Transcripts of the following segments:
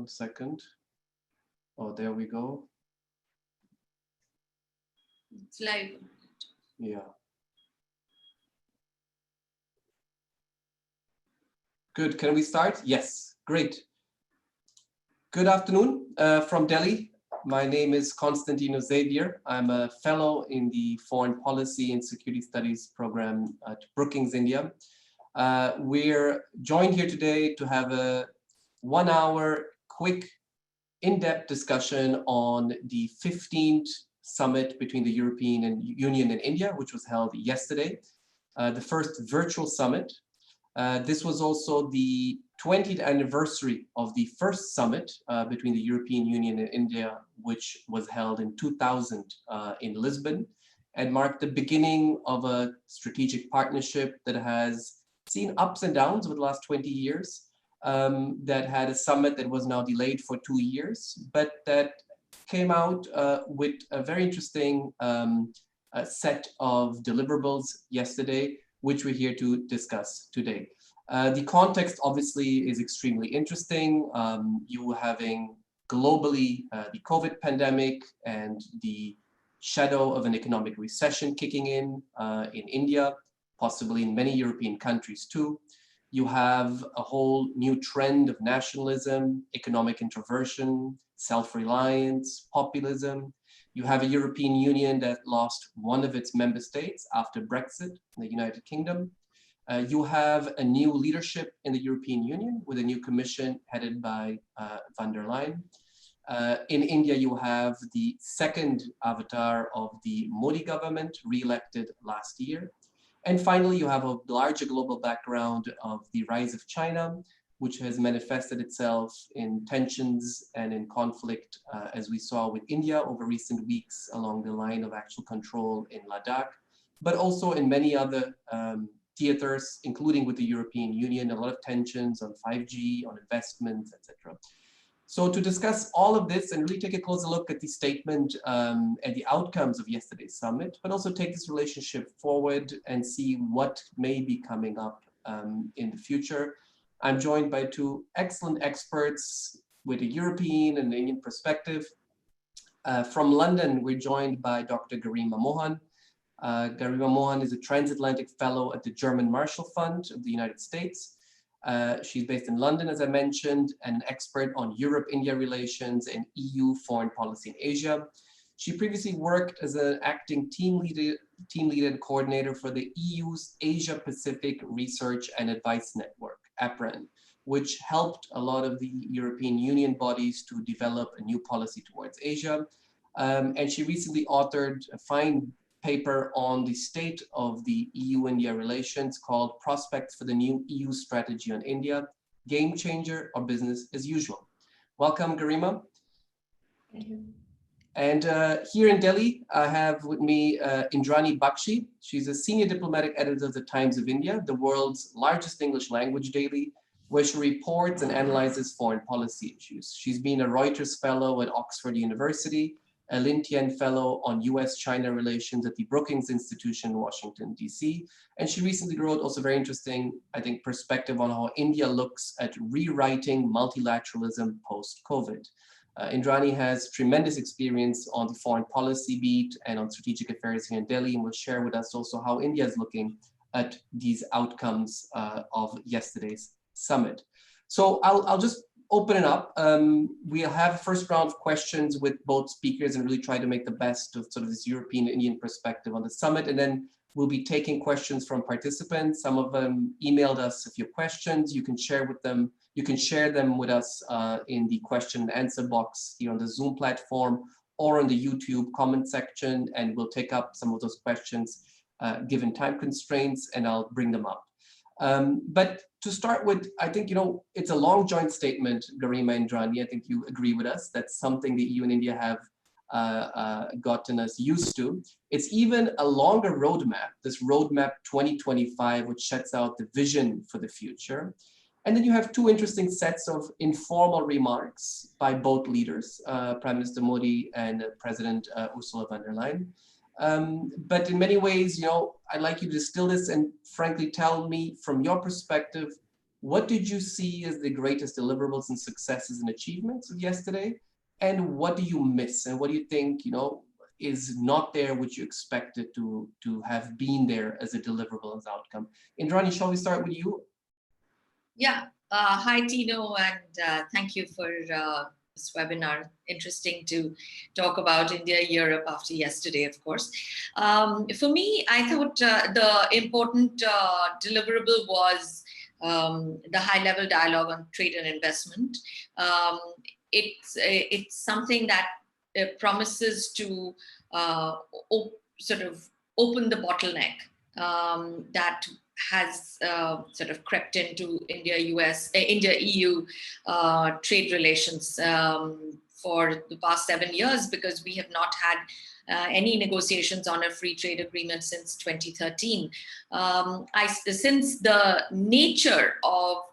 second. Oh, there we go. It's live. Yeah. Good. Can we start? Yes. Great. Good afternoon from Delhi. My name is Constantino Xavier. I'm a fellow in the Foreign Policy and Security Studies program at Brookings, India. We're joined here today to have a 1 hour quick in-depth discussion on the 15th summit between the European Union and India, which was held yesterday, the first virtual summit. This was also the 20th anniversary of the first summit between the European Union and India, which was held in 2000 in Lisbon, and marked the beginning of a strategic partnership that has seen ups and downs over the last 20 years, that had a summit that was now delayed for 2 years, but that came out with a very interesting set of deliverables yesterday, which we're here to discuss today. The context obviously is extremely interesting. You having globally the COVID pandemic and the shadow of an economic recession kicking in India, possibly in many European countries too. You have a whole new trend of nationalism, economic introversion, self-reliance, populism. You have a European Union that lost one of its member states after Brexit, the United Kingdom. You have a new leadership in the European Union with a new commission headed by von der Leyen. In India, you have the second avatar of the Modi government, re-elected last year. And finally, you have a larger global background of the rise of China, which has manifested itself in tensions and in conflict, as we saw with India over recent weeks along the line of actual control in Ladakh, but also in many other theaters, including with the European Union, a lot of tensions on 5G, on investments, etc. So to discuss all of this and really take a closer look at the statement and the outcomes of yesterday's summit, but also take this relationship forward and see what may be coming up in the future, I'm joined by two excellent experts with a European and Indian perspective. From London, we're joined by Dr. Garima Mohan. Garima Mohan is a transatlantic fellow at the German Marshall Fund of the United States. She's based in London, as I mentioned, and an expert on Europe-India relations and EU foreign policy in Asia. She previously worked as an acting team leader and coordinator for the EU's Asia-Pacific Research and Advice Network, APRAN, which helped a lot of the European Union bodies to develop a new policy towards Asia. And she recently authored a fine paper on the state of the EU-India relations called Prospects for the New EU Strategy on India, Game Changer or Business as Usual. Welcome, Garima. Thank you. And here in Delhi, I have with me Indrani Bakshi. She's a senior diplomatic editor of the Times of India, the world's largest English language daily, where she reports and analyzes foreign policy issues. She's been a Reuters Fellow at Oxford University, a Lin Tian Fellow on US-China relations at the Brookings Institution in Washington, DC. And she recently wrote also very interesting, I think, perspective on how India looks at rewriting multilateralism post-COVID. Indrani has tremendous experience on the foreign policy beat and on strategic affairs here in Delhi, and will share with us also how India is looking at these outcomes of yesterday's summit. So I'll just open it up. We'll have a first round of questions with both speakers and really try to make the best of sort of this European Indian perspective on the summit. And then we'll be taking questions from participants. Some of them emailed us a few questions. You can share with them. You can share them with us in the question and answer box here on the Zoom platform or on the YouTube comment section. And we'll take up some of those questions given time constraints, and I'll bring them up. But to start with, I think, it's a long joint statement, Garima and Indrani. I think you agree with us. That's something the EU and India have gotten us used to. It's even a longer roadmap, this roadmap 2025, which sets out the vision for the future. And then you have two interesting sets of informal remarks by both leaders, Prime Minister Modi and President Ursula von der Leyen. But in many ways, I'd like you to distill this and frankly tell me from your perspective, What did you see as the greatest deliverables and successes and achievements of yesterday? And what do you miss? And what do you think, is not there, which you expected to have been there as a deliverable as outcome? Indrani, shall we start with you? Yeah. Hi, Tino, and thank you for this webinar. Interesting to talk about India, Europe after yesterday, of course. For me, I thought the important deliverable was the high-level dialogue on trade and investment. It's something that promises to sort of open the bottleneck that has sort of crept into India-EU trade relations for the past 7 years, because we have not had any negotiations on a free trade agreement since 2013. Since the nature of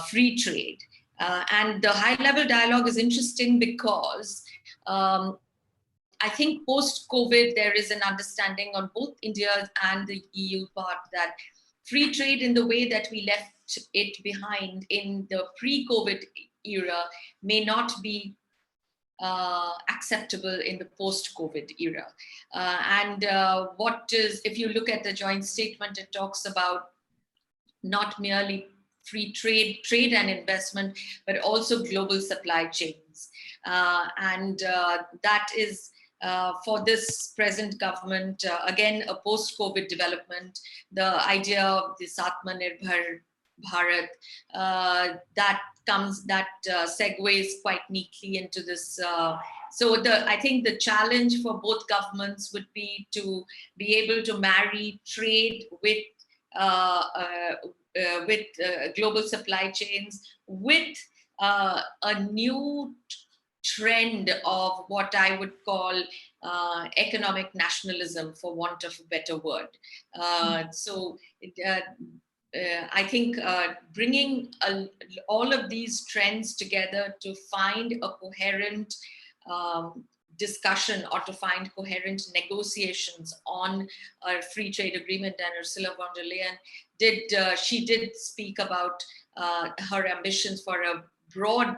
free trade and the high-level dialogue is interesting because I think post-COVID, there is an understanding on both India and the EU part that free trade in the way that we left it behind in the pre-COVID era may not be acceptable in the post-COVID era. If you look at the joint statement, it talks about not merely free trade and investment, but also global supply chains. That is, for this present government, again, a post-COVID development, the idea of this Atmanirbhar Bharat, that segues quite neatly into this. I think the challenge for both governments would be to be able to marry trade with global supply chains, with a new trend of what I would call economic nationalism, for want of a better word. I think bringing all of these trends together to find a coherent discussion or to find coherent negotiations on a free trade agreement. And Ursula von der Leyen did speak about her ambitions for a broad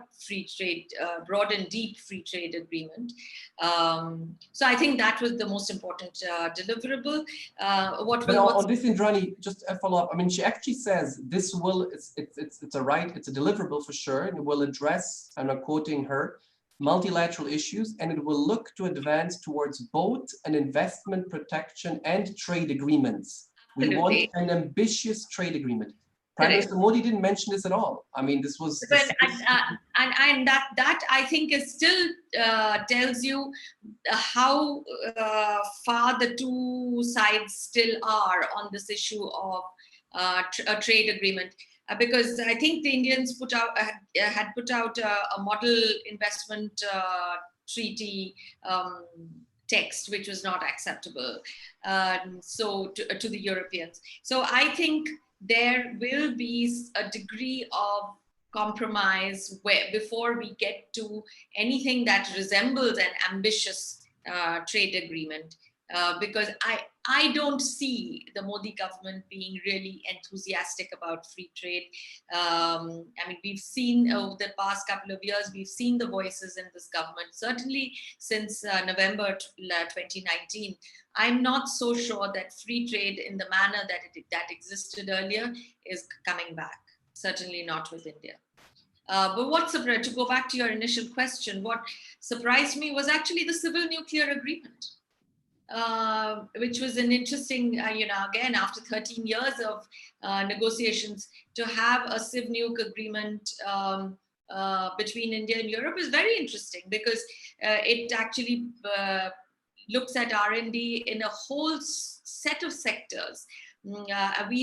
and deep free trade agreement. So I think that was the most important deliverable. On this, Indrani, just a follow up. I mean, she actually says it's a deliverable for sure, and it will address, and I'm quoting her, multilateral issues, and it will look to advance towards both an investment protection and trade agreements. Absolutely. We want an ambitious trade agreement. Prime Minister Modi didn't mention this at all. I mean, this was... And that I think is still tells you how far the two sides still are on this issue of a trade agreement. Because I think the Indians had put out a model investment treaty text, which was not acceptable to the Europeans. So I think there will be a degree of compromise before we get to anything that resembles an ambitious trade agreement. Because I don't see the Modi government being really enthusiastic about free trade. I mean, we've seen over the past couple of years, we've seen the voices in this government, certainly since November 2019. I'm not so sure that free trade in the manner that existed earlier is coming back, certainly not with India. But to go back to your initial question, what surprised me was actually the civil nuclear agreement. Which was an interesting, again, after 13 years of negotiations, to have a civ nuke agreement between India and Europe is very interesting, because it actually looks at R&D in a whole set of sectors. We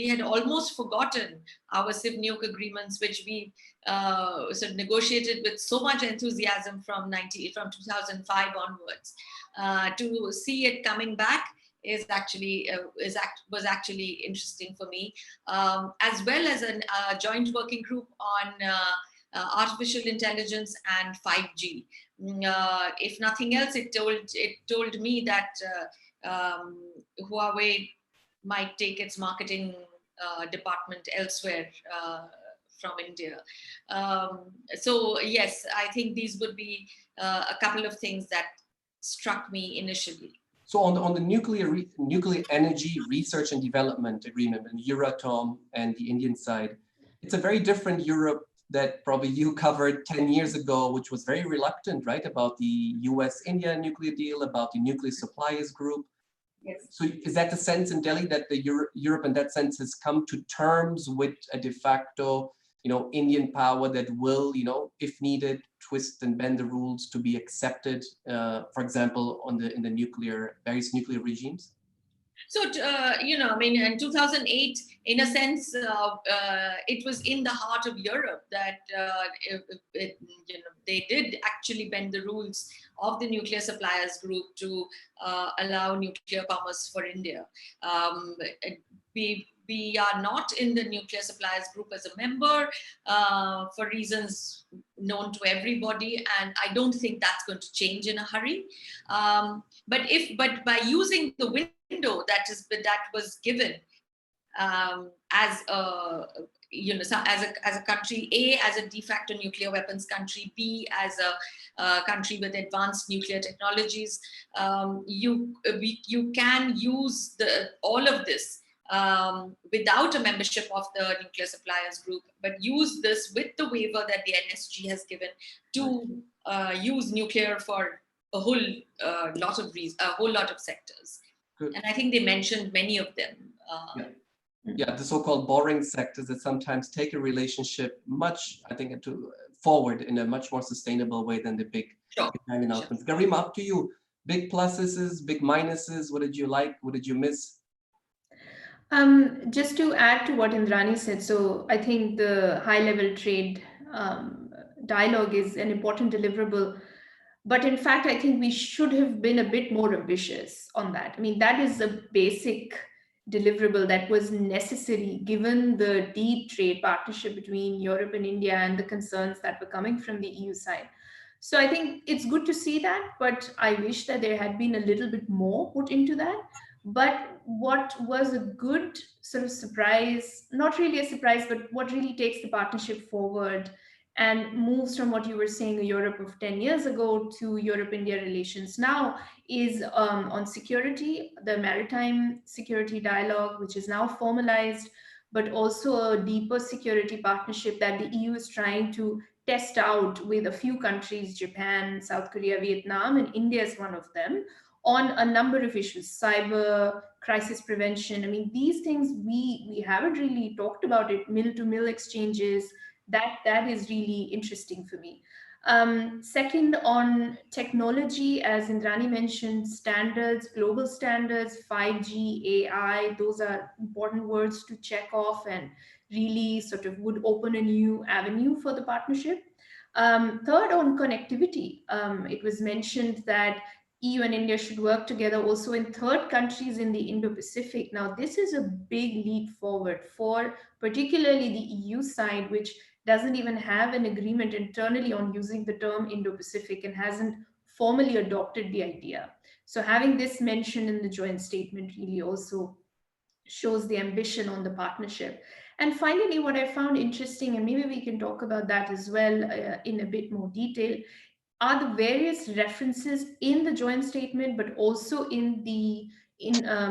had almost forgotten our civ nuke agreements, which we sort of negotiated with so much enthusiasm from 2005 onwards. To see it coming back was actually interesting for me, as well as a joint working group on artificial intelligence and 5G. If nothing else, it told me that Huawei might take its marketing department elsewhere from India. So yes, I think these would be a couple of things that struck me initially. So on the nuclear energy research and development agreement and Euratom and the Indian side, it's a very different Europe that probably you covered 10 years ago, which was very reluctant, right, about the US-India nuclear deal, about the nuclear suppliers group. Yes. So is that the sense in Delhi that the Europe in that sense has come to terms with a de facto, Indian power that will, if needed, twist and bend the rules to be accepted, for example, in the various nuclear regimes? So, I mean, in 2008, in a sense, it was in the heart of Europe that they did actually bend the rules of the nuclear suppliers group to allow nuclear commerce for India. We are not in the nuclear suppliers group as a member for reasons known to everybody, and I don't think that's going to change in a hurry. But by using the window that was given as a as a country, A, as a de facto nuclear weapons country, B, as a country with advanced nuclear technologies, you can use all of this without a membership of the nuclear suppliers group, but use this with the waiver that the NSG has given to use nuclear for a whole lot of sectors. Good. And I think they mentioned many of them. Yeah, the so-called boring sectors that sometimes take a relationship forward in a much more sustainable way than the big announcements. Sure. Garima, up to you. Big pluses, big minuses. What did you like? What did you miss? Just to add to what Indrani said, so I think the high-level trade dialogue is an important deliverable. But in fact, I think we should have been a bit more ambitious on that. I mean, that is a basic deliverable that was necessary given the deep trade partnership between Europe and India and the concerns that were coming from the EU side. So I think it's good to see that, but I wish that there had been a little bit more put into that. But what was a good sort of surprise, not really a surprise, but what really takes the partnership forward and moves from what you were saying, a Europe of 10 years ago to Europe-India relations now, is on security, the maritime security dialogue, which is now formalized, but also a deeper security partnership that the EU is trying to test out with a few countries, Japan, South Korea, Vietnam, and India is one of them, on a number of issues, cyber, crisis prevention. I mean, these things we haven't really talked about it, mill-to-mill exchanges. That is really interesting for me. Second, on technology, as Indrani mentioned, standards, global standards, 5G, AI, those are important words to check off and really sort of would open a new avenue for the partnership. Third, on connectivity, it was mentioned that EU and India should work together also in third countries in the Indo-Pacific. Now, this is a big leap forward for particularly the EU side, which doesn't even have an agreement internally on using the term Indo-Pacific and hasn't formally adopted the idea. So having this mentioned in the joint statement really also shows the ambition on the partnership. And finally, what I found interesting, and maybe we can talk about that as well in a bit more detail, are the various references in the joint statement, but also in the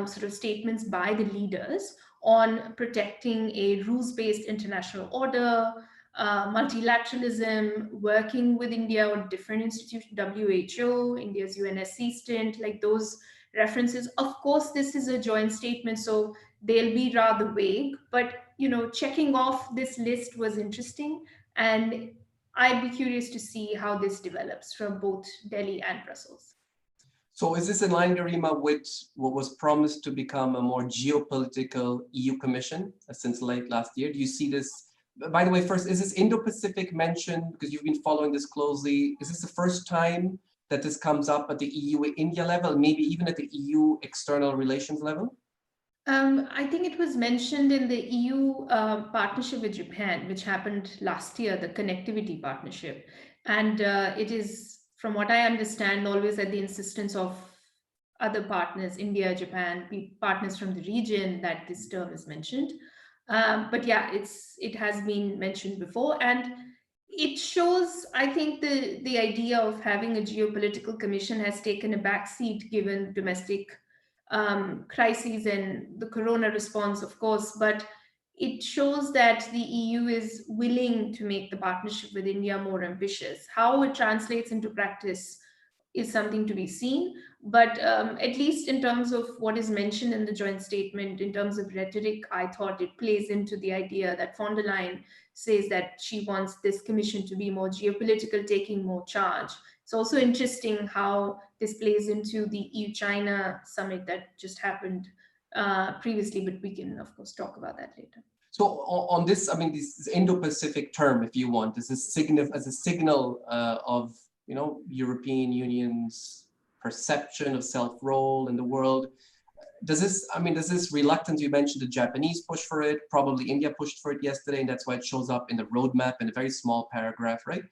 sort of statements by the leaders on protecting a rules-based international order, multilateralism, working with India or different institutions, WHO, India's UNSC stint, like those references. Of course, this is a joint statement, so they'll be rather vague, but checking off this list was interesting, and I'd be curious to see how this develops from both Delhi and Brussels. So is this in line, Garima, with what was promised to become a more geopolitical EU Commission since late last year? Do you see this? By the way, first, is this Indo-Pacific mentioned? Because you've been following this closely. Is this the first time that this comes up at the EU-India level, maybe even at the EU external relations level? I think it was mentioned in the EU partnership with Japan, which happened last year, the connectivity partnership. And it is, from what I understand, always at the insistence of other partners, India, Japan, partners from the region, that this term is mentioned. But yeah, it has been mentioned before, and it shows, I think, the idea of having a geopolitical commission has taken a backseat given domestic crises and the corona response, of course. But it shows that the EU is willing to make the partnership with India more ambitious. How it translates into practice is something to be seen. But at least in terms of what is mentioned in the joint statement, in terms of rhetoric, I thought it plays into the idea that von der Leyen says that she wants this commission to be more geopolitical, taking more charge. It's also interesting how this plays into the EU-China summit that just happened previously, but we can, of course, talk about that later. So on this, I mean, this Indo-Pacific term, if you want, is as a signal of, you know, European Union's perception of self-role in the world. Does this reluctance, you mentioned the Japanese push for it, probably India pushed for it yesterday, and that's why it shows up in the roadmap in a very small paragraph, right?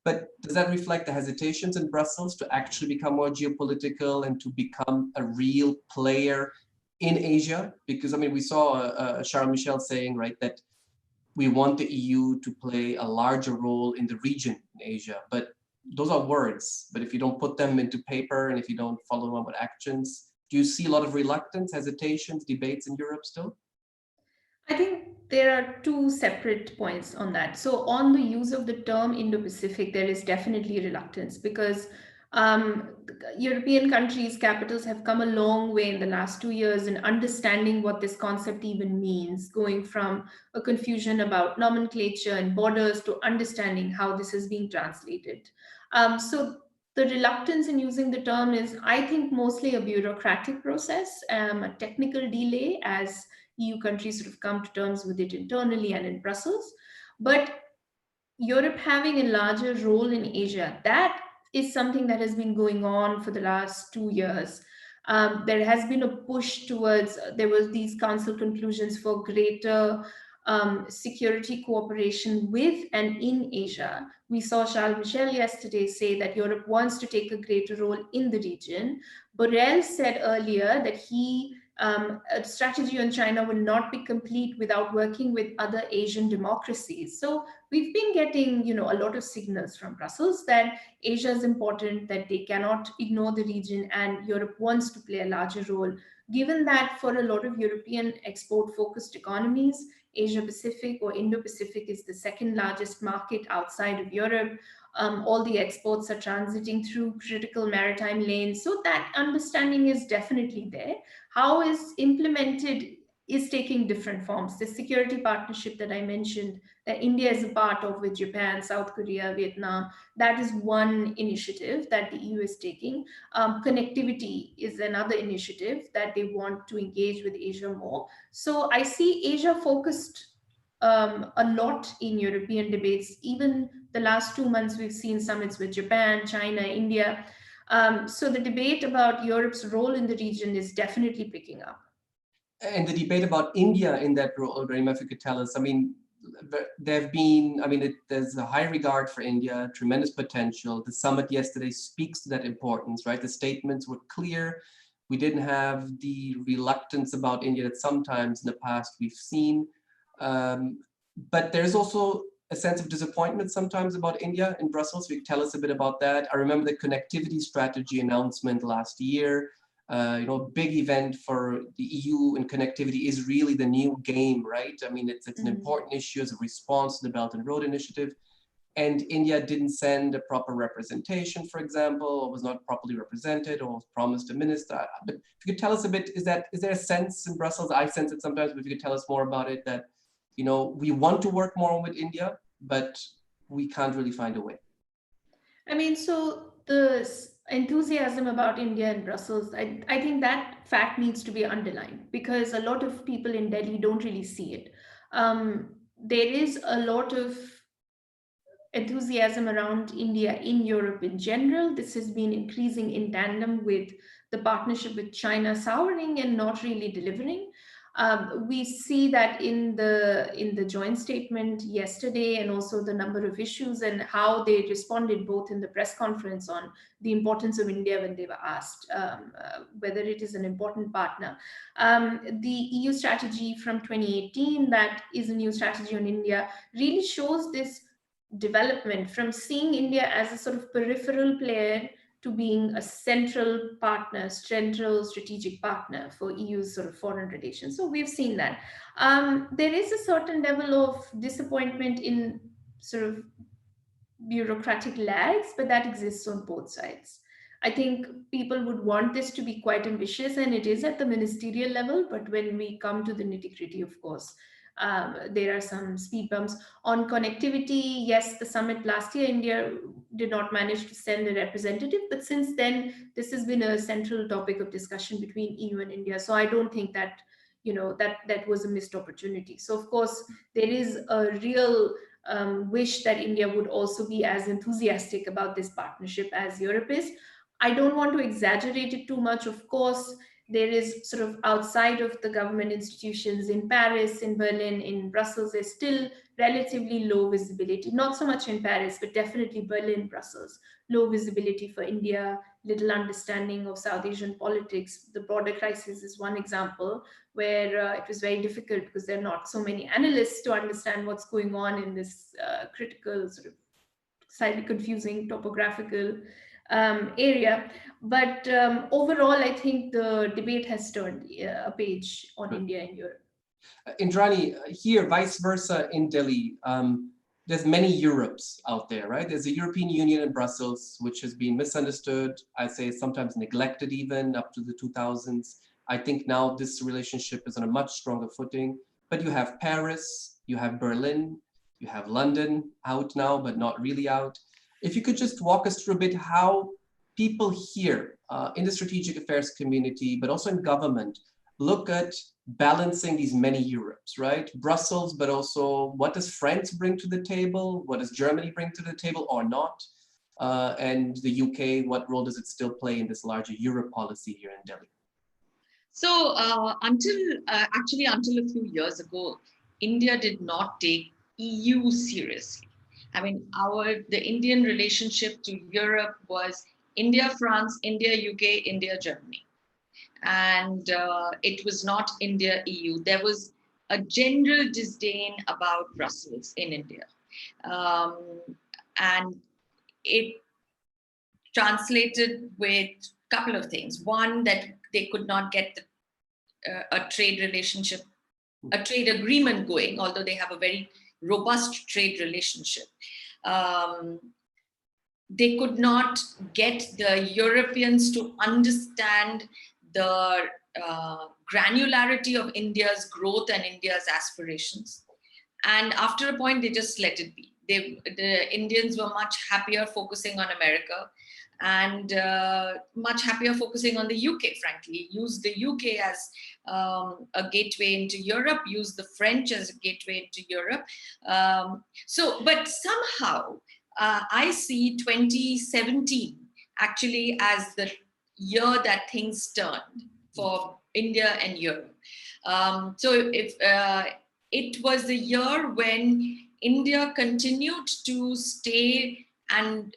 But does that reflect the hesitations in Brussels to actually become more geopolitical and to become a real player in Asia? Because, I mean, we saw Charles Michel saying, right, that we want the EU to play a larger role in the region in Asia. But those are words. But if you don't put them into paper and if you don't follow them up with actions, do you see a lot of reluctance, hesitations, debates in Europe still? I think there are two separate points on that. So, on the use of the term Indo-Pacific, there is definitely reluctance because European countries, capitals have come a long way in the last 2 years in understanding what this concept even means, going from a confusion about nomenclature and borders to understanding how this is being translated. So, the reluctance in using the term is, I think, mostly a bureaucratic process, a technical delay as EU countries sort of come to terms with it internally and in Brussels. But Europe having a larger role in Asia, that is something that has been going on for the last 2 years. There has been a push towards, there was these council conclusions for greater security cooperation with and in Asia. We saw Charles Michel yesterday say that Europe wants to take a greater role in the region. Borrell said earlier that a strategy on China will not be complete without working with other Asian democracies. So we've been getting, a lot of signals from Brussels that Asia is important, that they cannot ignore the region, and Europe wants to play a larger role. Given that for a lot of European export-focused economies, Asia Pacific or Indo-Pacific is the second largest market outside of Europe. All the exports are transiting through critical maritime lanes. So that understanding is definitely there. How is implemented is taking different forms. The security partnership that I mentioned, that India is a part of with Japan, South Korea, Vietnam, that is one initiative that the EU is taking. Connectivity is another initiative that they want to engage with Asia more. So I see Asia focused a lot in European debates. Even the last 2 months, we've seen summits with Japan, China, India. So the debate about Europe's role in the region is definitely picking up. And the debate about India in that role, Garima, if you could tell us, I mean, there's a high regard for India, tremendous potential. The summit yesterday speaks to that importance, right? The statements were clear. We didn't have the reluctance about India that sometimes in the past we've seen. But there's also a sense of disappointment sometimes about India in Brussels. You tell us a bit about that. I remember the connectivity strategy announcement last year. Big event for the EU and connectivity is really the new game, right? I mean, it's an important issue as a response to the Belt and Road Initiative. And India didn't send a proper representation, for example, or was not properly represented, or was promised a minister. But if you could tell us a bit, is there a sense in Brussels? I sense it sometimes, but if you could tell us more about it, that we want to work more with India, but we can't really find a way. I mean, so the enthusiasm about India in Brussels, I think that fact needs to be underlined because a lot of people in Delhi don't really see it. There is a lot of enthusiasm around India in Europe in general. This has been increasing in tandem with the partnership with China souring and not really delivering. We see that in the joint statement yesterday, and also the number of issues and how they responded both in the press conference on the importance of India when they were asked whether it is an important partner. The EU strategy from 2018, that is a new strategy on India, really shows this development from seeing India as a sort of peripheral player to being a central partner, central strategic partner for EU's sort of foreign relations. So we've seen that. There is a certain level of disappointment in sort of bureaucratic lags, but that exists on both sides. I think people would want this to be quite ambitious, and it is at the ministerial level, but when we come to the nitty-gritty, of course, there are some speed bumps. On connectivity, yes, the summit last year, India did not manage to send a representative, but since then, this has been a central topic of discussion between EU and India. So I don't think that, that was a missed opportunity. So of course, there is a real wish that India would also be as enthusiastic about this partnership as Europe is. I don't want to exaggerate it too much. Of course, there is sort of outside of the government institutions in Paris, in Berlin, in Brussels, there's still relatively low visibility. Not so much in Paris, but definitely Berlin, Brussels. Low visibility for India, little understanding of South Asian politics. The border crisis is one example where it was very difficult because there are not so many analysts to understand what's going on in this critical, sort of slightly confusing topographical area. But overall, I think the debate has turned a page on India and Europe. Indrani, here, vice versa in Delhi, there's many Europes out there, right? There's the European Union in Brussels, which has been misunderstood, I say sometimes neglected even up to the 2000s. I think now this relationship is on a much stronger footing, but you have Paris, you have Berlin, you have London out now, but not really out. If you could just walk us through a bit how people here in the strategic affairs community, but also in government, look at balancing these many Europes, right? Brussels, but also what does France bring to the table? What does Germany bring to the table or not? And the UK, what role does it still play in this larger Europe policy here in Delhi? So until a few years ago, India did not take EU seriously. I mean, the Indian relationship to Europe was India, France, India, UK, India, Germany. And it was not India, EU. There was a general disdain about Brussels in India. And it translated with a couple of things. One, that they could not get a trade relationship, a trade agreement going, although they have a very robust trade relationship. They could not get the Europeans to understand the granularity of India's growth and India's aspirations. And after a point, they just let it be. The Indians were much happier focusing on America and much happier focusing on the UK, frankly. Used the UK as a gateway into Europe, used the French as a gateway into Europe. But somehow, I see 2017 actually as the year that things turned for India and Europe. It was the year when India continued to stay and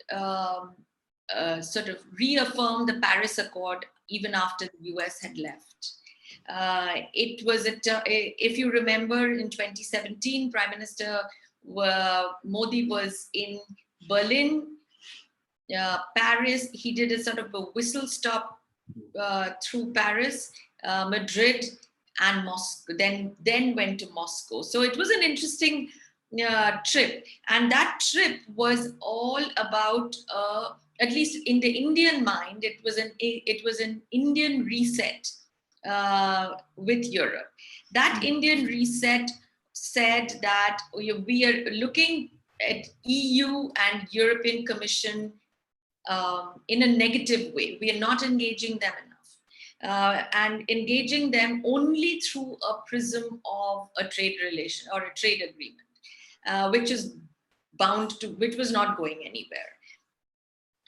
sort of reaffirm the Paris Accord even after the US had left. It was, if you remember, in 2017, Prime Minister Modi was in Berlin, Paris. He did a sort of a whistle stop through Paris, Madrid, and Moscow. Then went to Moscow. So it was an interesting trip, and that trip was all about, at least in the Indian mind, it was an Indian reset with Europe. That Indian reset said that we are looking at EU and European Commission in a negative way. We are not engaging them enough, and engaging them only through a prism of a trade relation or a trade agreement, which was not going anywhere.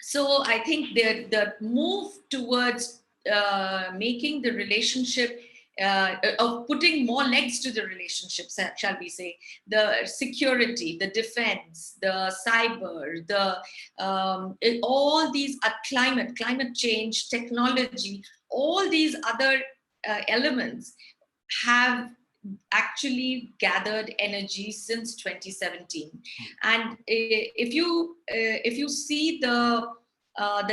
So I think the move towards making the relationship of putting more legs to the relationship, shall we say, the security, the defense, the cyber, all these climate change, technology, all these other elements have actually gathered energy since 2017. And if you see the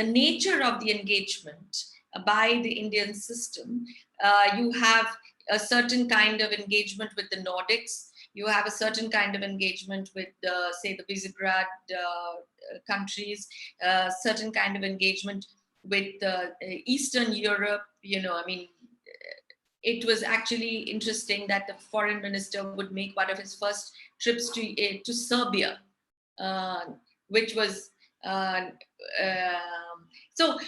nature of the engagement by the Indian system, you have a certain kind of engagement with the Nordics. You have a certain kind of engagement with, say, the Visegrad countries, certain kind of engagement with Eastern Europe. It was actually interesting that the foreign minister would make one of his first trips to Serbia, which was so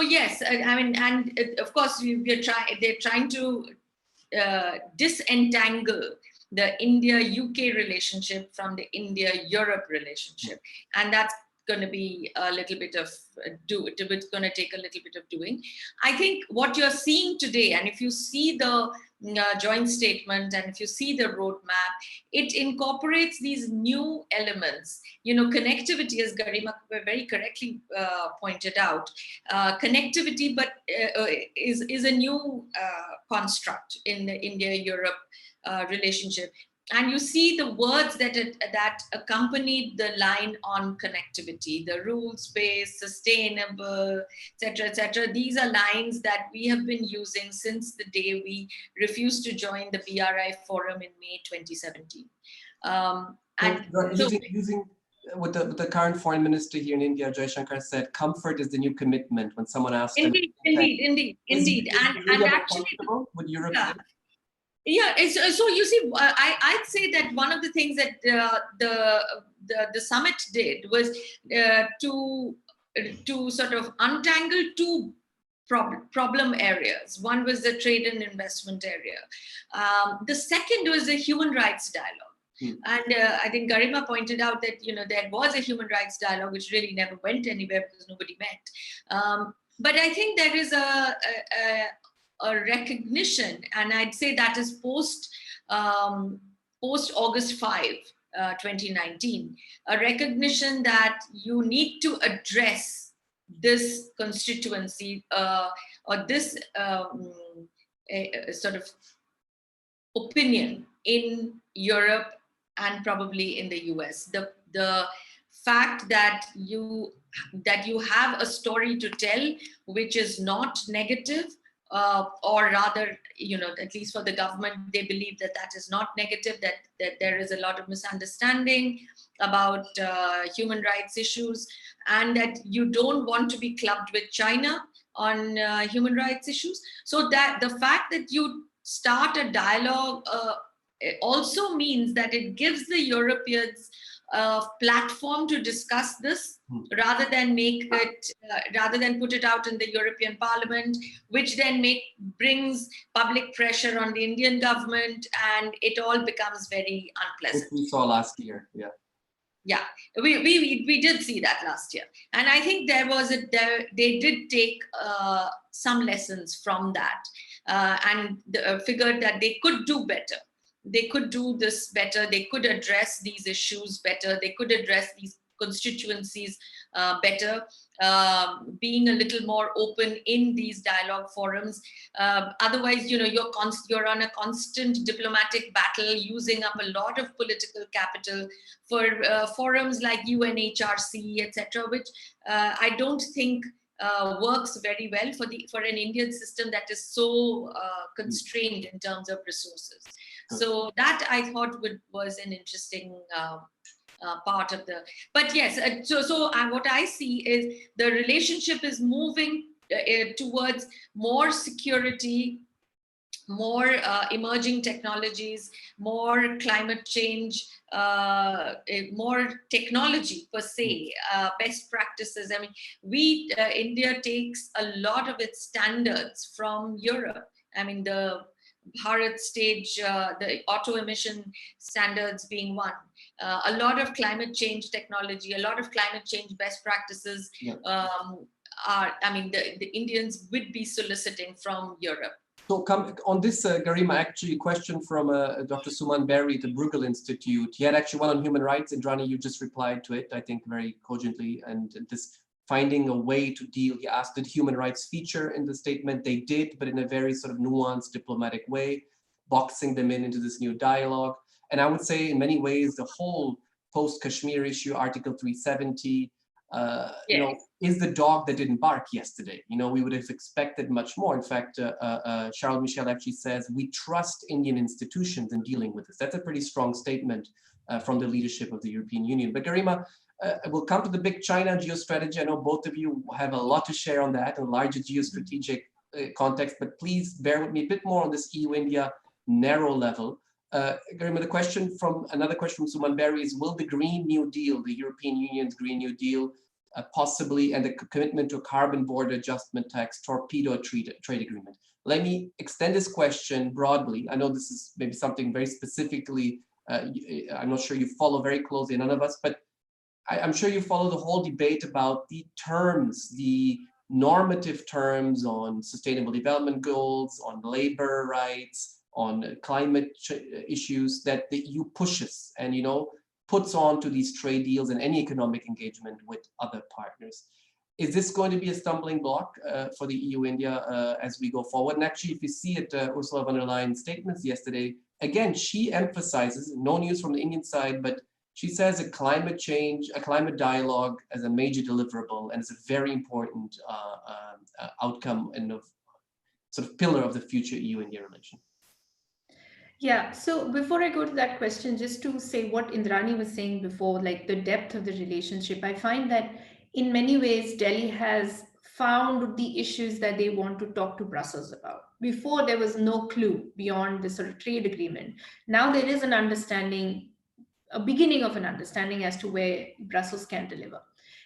yes. And of course they're trying to disentangle the India-UK relationship from the India-Europe relationship, and that's going to be a little bit of it's going to take a little bit of doing. I think what you're seeing today, and if you see the joint statement and if you see the roadmap, it incorporates these new elements. Connectivity, as Garima very correctly pointed out, connectivity, but is a new construct in the India-Europe relationship. And you see the words that accompanied the line on connectivity, the rules-based, sustainable, etc. These are lines that we have been using since the day we refused to join the BRI forum in May 2017. Using what the current foreign minister here in India, Joy Shankar, said, comfort is the new commitment. When someone asked him, indeed. And actually, would Europe? Yeah, so you see, I'd say that one of the things that the summit did was to sort of untangle two problem areas. One was the trade and investment area. The second was the human rights dialogue. And I think Garima pointed out that there was a human rights dialogue which really never went anywhere because nobody met. But I think there is a recognition, and I'd say that is post August 5, 2019, a recognition that you need to address this constituency or this sort of opinion in Europe and probably in the US. The fact that you have a story to tell which is not negative, or rather, at least for the government, they believe that is not negative, that there is a lot of misunderstanding about human rights issues, and that you don't want to be clubbed with China on human rights issues. So that the fact that you start a dialogue also means that it gives the Europeans a platform to discuss this, rather than put it out in the European Parliament, which then brings public pressure on the Indian government, and it all becomes very unpleasant. Which we saw last year, Yeah, we did see that last year, and I think they did take some lessons from that, and figured that they could do better. They could do this better. They could address these issues better. They could address these constituencies better, being a little more open in these dialogue forums. Otherwise, you're on a constant diplomatic battle, using up a lot of political capital for forums like UNHRC, etc., which I don't think works very well for an Indian system that is so constrained in terms of resources. So that I thought was an interesting part of the. But yes, so what I see is the relationship is moving towards more security, more emerging technologies, more climate change, more technology per se, best practices. I mean, India takes a lot of its standards from Europe. I mean, the Bharat stage, the auto emission standards being one. A lot of climate change technology, a lot of climate change best practices the Indians would be soliciting from Europe. So come on this, Garima, actually a question from Dr. Suman Berry at the Bruegel Institute. He had actually one on human rights, and Rani, you just replied to it, I think, very cogently. And this finding a way to deal, he asked, did human rights feature in the statement? They did, but in a very sort of nuanced, diplomatic way, boxing them into this new dialogue. And I would say in many ways, the whole post-Kashmir issue, Article 370, you know, is the dog that didn't bark yesterday. You know, we would have expected much more. In fact, Charles Michel actually says, we trust Indian institutions in dealing with this. That's a pretty strong statement from the leadership of the European Union. But Garima, we'll come to the big China geostrategy. I know both of you have a lot to share on that, a larger geostrategic context, but please bear with me a bit more on this EU-India narrow level. Garima, another question from Suman Berry is, will the Green New Deal, the European Union's Green New Deal, possibly, and the commitment to a carbon border adjustment tax torpedo a trade agreement? Let me extend this question broadly. I know this is maybe something very specifically, I'm not sure you follow very closely, none of us, but I'm sure you follow the whole debate about the terms, the normative terms on sustainable development goals, on labor rights, on climate issues that the EU pushes and, you know, puts on to these trade deals and any economic engagement with other partners. Is this going to be a stumbling block for the EU-India as we go forward? And actually, if you see it, Ursula von der Leyen's statements yesterday, again, she emphasizes, no news from the Indian side, but she says a climate change, a climate dialogue as a major deliverable, and it's a very important outcome and of sort of pillar of the future EU-India relation. Yeah, so before I go to that question, just to say what Indrani was saying before, like the depth of the relationship, I find that in many ways, Delhi has found the issues that they want to talk to Brussels about. Before, there was no clue beyond the sort of trade agreement. Now there is an understanding, a beginning of an understanding as to where Brussels can deliver.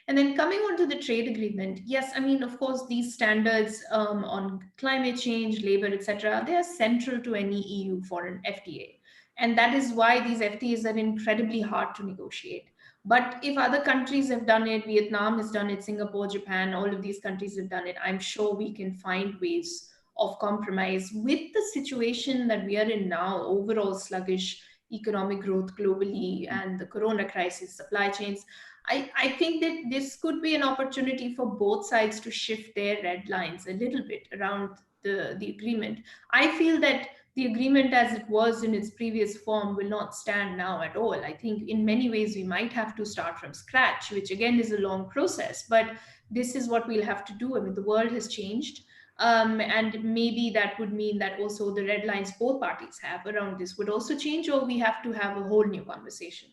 And then coming on to the trade agreement, yes, I mean, of course, these standards on climate change, labor, etc., they are central to any EU foreign FTA. And that is why these FTAs are incredibly hard to negotiate. But if other countries have done it, Vietnam has done it, Singapore, Japan, all of these countries have done it, I'm sure we can find ways of compromise with the situation that we are in now, overall sluggish economic growth globally and the corona crisis, supply chains. I think that this could be an opportunity for both sides to shift their red lines a little bit around the agreement. I feel that the agreement as it was in its previous form will not stand now at all. I think in many ways we might have to start from scratch, which again is a long process, but this is what we'll have to do. I mean, the world has changed. And maybe that would mean that also the red lines both parties have around this would also change, or we have to have a whole new conversation.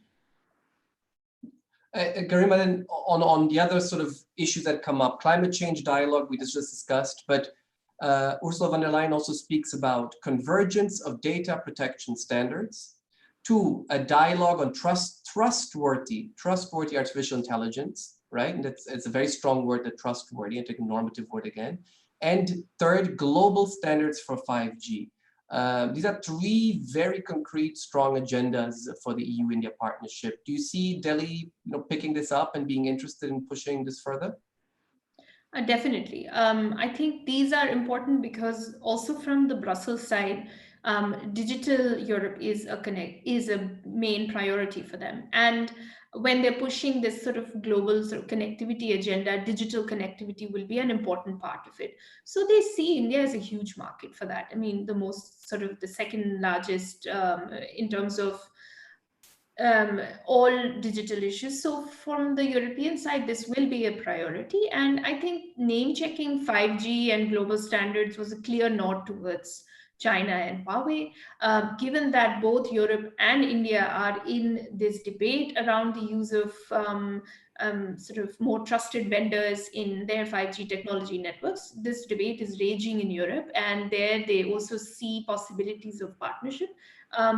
Garima, then on the other sort of issues that come up, climate change dialogue we just discussed, but Ursula von der Leyen also speaks about convergence of data protection standards, 2, a dialogue on trustworthy artificial intelligence, right? And it's a very strong word, the trustworthy, I take a normative word again. And 3rd, global standards for 5G. These are 3 very concrete, strong agendas for the EU-India partnership. Do you see Delhi, picking this up and being interested in pushing this further? Definitely. I think these are important because also from the Brussels side, digital Europe is a main priority for them. And when they're pushing this sort of global sort of connectivity agenda, digital connectivity will be an important part of it. So they see India as a huge market for that. I mean, the second largest in terms of all digital issues. So from the European side, this will be a priority. And I think name checking 5G and global standards was a clear nod towards China and Huawei, given that both Europe and India are in this debate around the use of sort of more trusted vendors in their 5G technology networks. This debate is raging in Europe, and there they also see possibilities of partnership,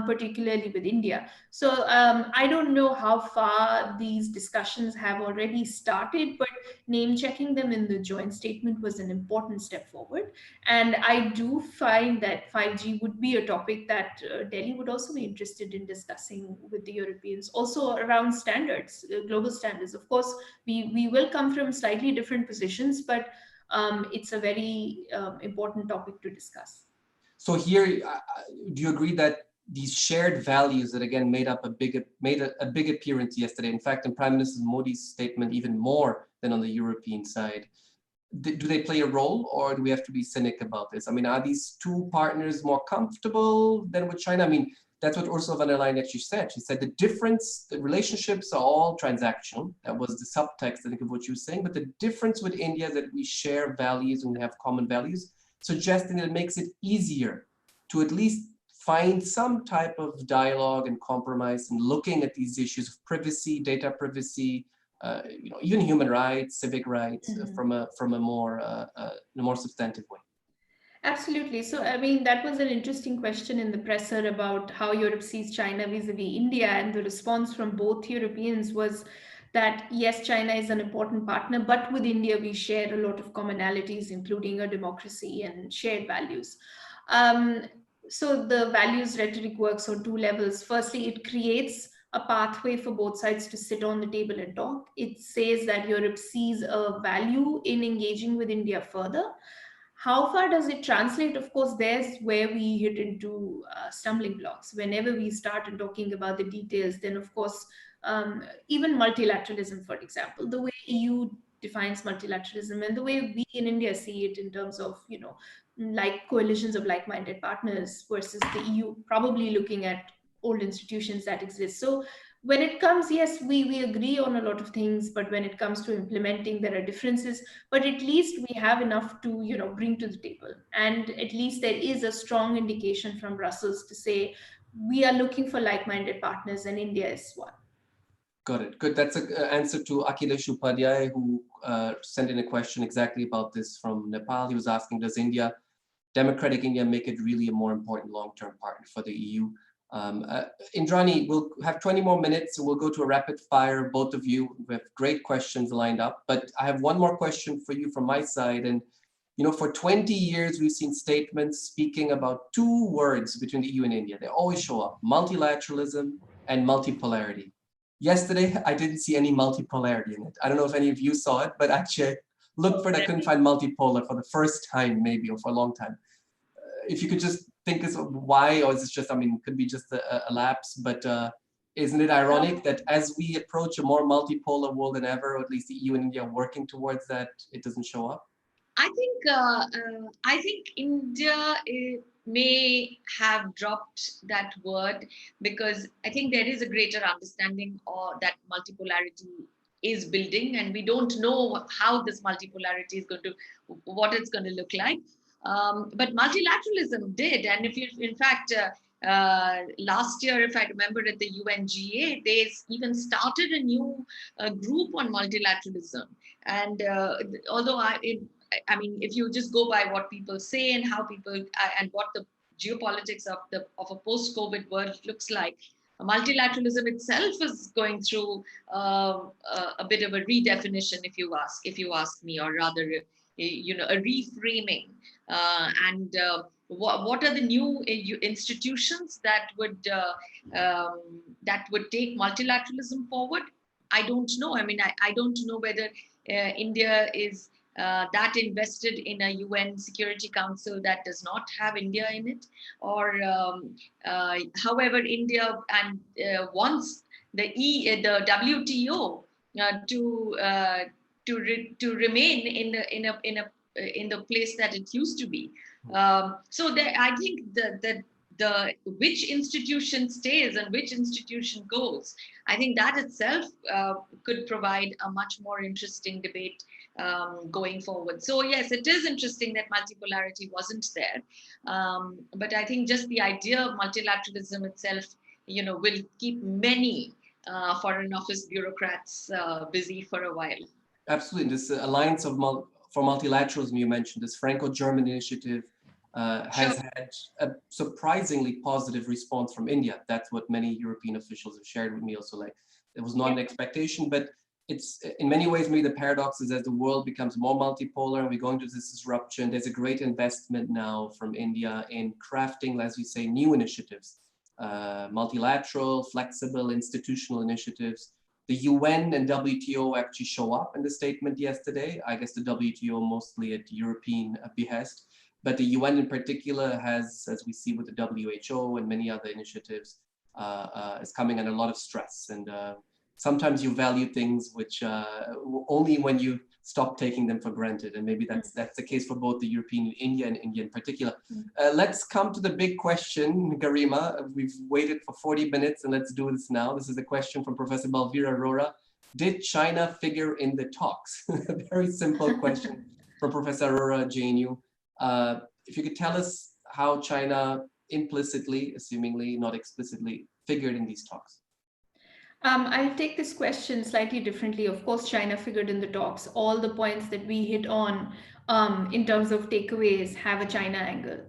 particularly with India. So I don't know how far these discussions have already started, but name checking them in the joint statement was an important step forward. And I do find that 5G would be a topic that Delhi would also be interested in discussing with the Europeans, also around standards, global standards. Of course, we will come from slightly different positions, but it's a very important topic to discuss. So here, do you agree that these shared values that again made a big appearance yesterday, in fact, in Prime Minister Modi's statement, even more than on the European side, do they play a role, or do we have to be cynic about this? I mean, are these two partners more comfortable than with China? I mean, that's what Ursula von der Leyen actually said. She said the relationships are all transactional. That was the subtext, I think, of what you were saying. But the difference with India is that we share values and we have common values, suggesting that it makes it easier to at least find some type of dialogue and compromise and looking at these issues of privacy, data privacy, even human rights, civic rights, from a more substantive way. Absolutely. So, I mean, that was an interesting question in the presser about how Europe sees China vis-a-vis India, and the response from both Europeans was that yes, China is an important partner, but with India we share a lot of commonalities, including a democracy and shared values. So the values rhetoric works on two levels. Firstly, it creates a pathway for both sides to sit on the table and talk. It says that Europe sees a value in engaging with India further. How far does it translate? Of course, there's where we hit into stumbling blocks. Whenever we start talking about the details, then of course, even multilateralism, for example, the way EU defines multilateralism and the way we in India see it in terms of, like coalitions of like-minded partners versus the EU probably looking at old institutions that exist. So when it comes, yes, we agree on a lot of things, but when it comes to implementing, there are differences. But at least we have enough to bring to the table, and at least there is a strong indication from Brussels to say we are looking for like-minded partners, and India is one. Got it. Good. That's an answer to Akhilesh Upadhyay, who sent in a question exactly about this from Nepal. He was asking, does democratic India make it really a more important long-term partner for the EU? Indrani, we'll have 20 more minutes, so we'll go to a rapid fire, both of you. We have great questions lined up, but I have one more question for you from my side. And, for 20 years, we've seen statements speaking about two words between the EU and India. They always show up: multilateralism and multipolarity. Yesterday, I didn't see any multipolarity in it. I don't know if any of you saw it, but actually I looked for it. I couldn't find multipolar for the first time, maybe, or for a long time. If you could just think of why, or is it just, could be just a lapse, but isn't it ironic that as we approach a more multipolar world than ever, or at least the EU and India are working towards that, it doesn't show up? I think India may have dropped that word because I think there is a greater understanding that multipolarity is building, and we don't know how this multipolarity is what it's going to look like. But multilateralism did, and if you, in fact, last year, if I remember, at the UNGA, they even started a new group on multilateralism. And although if you just go by what people say and how people and what the geopolitics of a post-COVID world looks like, multilateralism itself is going through a bit of a redefinition, if you ask me, or rather, a reframing. What are the new institutions that would take multilateralism forward? I don't know. I don't know whether India is that invested in a UN Security Council that does not have India in it, or however, India wants the WTO to remain in the place that it used to be. So I think the which institution stays and which institution goes, I think that itself could provide a much more interesting debate going forward. So yes, it is interesting that multipolarity wasn't there, but I think just the idea of multilateralism itself, will keep many foreign office bureaucrats busy for a while. Absolutely. This alliance for multilateralism you mentioned, this Franco-German initiative, has had a surprisingly positive response from India. That's what many European officials have shared with me also. Like, it was not an expectation, but it's in many ways, maybe the paradox is as the world becomes more multipolar and we're going through this disruption, there's a great investment now from India in crafting, as we say, new initiatives, multilateral, flexible, institutional initiatives. The UN and WTO actually show up in the statement yesterday. I guess the WTO mostly at European behest. but the UN in particular has, as we see with the WHO and many other initiatives, is coming under a lot of stress. And sometimes you value things which only when you stop taking them for granted. And maybe that's the case for both the European India and India in particular. Let's come to the big question, Garima. We've waited for 40 minutes and let's do this now. This is a question from Professor Balvira Arora. Did China figure in the talks? A very simple question from Professor Arora, JNU. If you could tell us how China implicitly, assumingly, not explicitly, figured in these talks. I'll take this question slightly differently. Of course, China figured in the talks. All the points that we hit on in terms of takeaways have a China angle.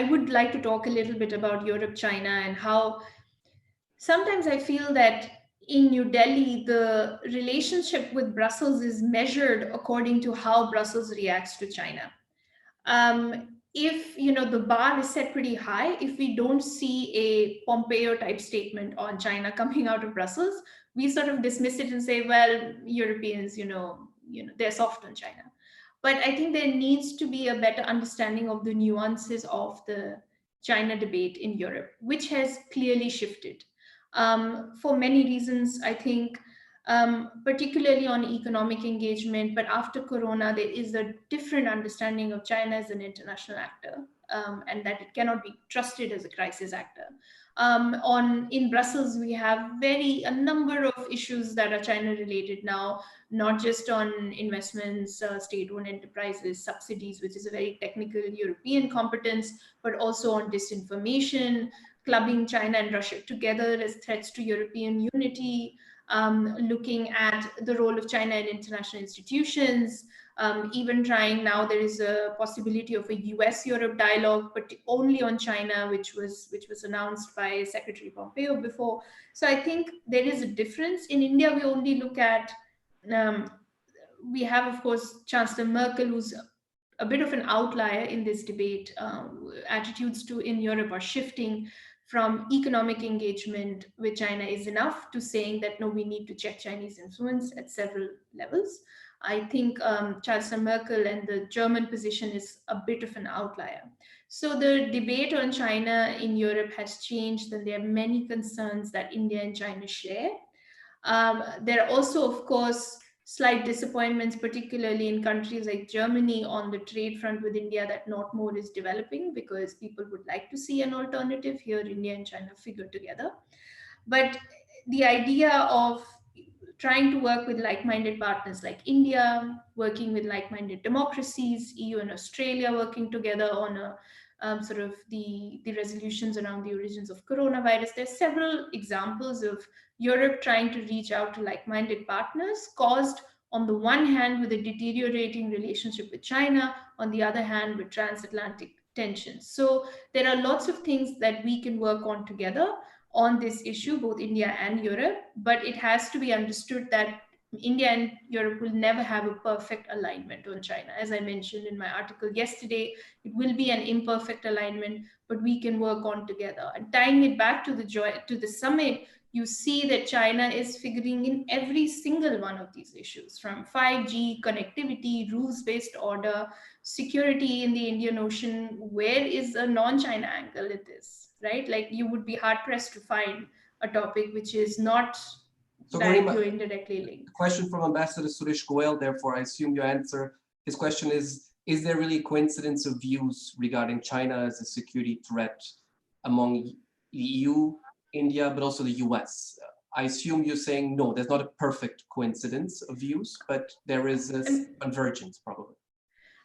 I would like to talk a little bit about Europe, China, and how sometimes I feel that in New Delhi, the relationship with Brussels is measured according to how Brussels reacts to China. If the bar is set pretty high, if we don't see a Pompeo type statement on China coming out of Brussels, we sort of dismiss it and say, well, Europeans, they're soft on China. But I think there needs to be a better understanding of the nuances of the China debate in Europe, which has clearly shifted. For many reasons, I think, particularly on economic engagement, but after Corona, there is a different understanding of China as an international actor, and that it cannot be trusted as a crisis actor. In Brussels, we have a number of issues that are China related now, not just on investments, state-owned enterprises, subsidies, which is a very technical European competence, but also on disinformation, clubbing China and Russia together as threats to European unity, looking at the role of China in international institutions, even trying now there is a possibility of a US-Europe dialogue, but only on China, which was announced by Secretary Pompeo before. So I think there is a difference. In India, we only look at, we have, of course, Chancellor Merkel, who's a bit of an outlier in this debate. Attitudes in Europe are shifting from economic engagement with China is enough to saying that, no, we need to check Chinese influence at several levels. I think Chancellor Merkel and the German position is a bit of an outlier. So the debate on China in Europe has changed, and there are many concerns that India and China share. There are also, of course, slight disappointments, particularly in countries like Germany on the trade front with India, that not more is developing because people would like to see an alternative. Here, India and China figure together. But the idea of trying to work with like-minded partners like India, working with like-minded democracies, EU and Australia working together on sort of the resolutions around the origins of coronavirus. There's several examples of Europe trying to reach out to like-minded partners, caused on the one hand with a deteriorating relationship with China, on the other hand with transatlantic tensions. So there are lots of things that we can work on together on this issue, both India and Europe, but it has to be understood that India and Europe will never have a perfect alignment on China. As I mentioned in my article yesterday, it will be an imperfect alignment, but we can work on together. And tying it back to the summit, you see that China is figuring in every single one of these issues, from 5G, connectivity, rules-based order, security in the Indian Ocean. Where is a non-China angle in this, right? Like, you would be hard-pressed to find a topic which is not directly or indirectly linked. Question from Ambassador Suresh Goyal, therefore I assume your answer. His question is there really coincidence of views regarding China as a security threat among the EU, India, but also the US? I assume you're saying no, there's not a perfect coincidence of views, but there is a convergence probably.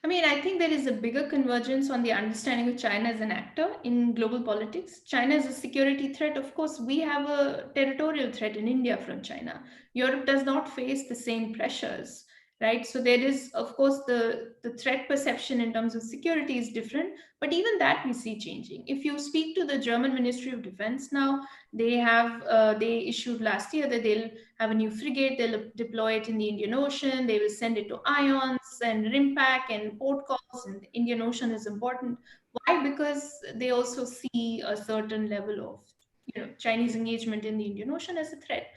I mean, I think there is a bigger convergence on the understanding of China as an actor in global politics. China is a security threat. Of course, we have a territorial threat in India from China. Europe does not face the same pressures, right? So there is, of course, the threat perception in terms of security is different, but even that we see changing. If you speak to the German Ministry of Defense now, they issued last year that they'll have a new frigate, they'll deploy it in the Indian Ocean, they will send it to IONS and RIMPAC and port calls, and the Indian Ocean is important. Why? Because they also see a certain level of, Chinese engagement in the Indian Ocean as a threat.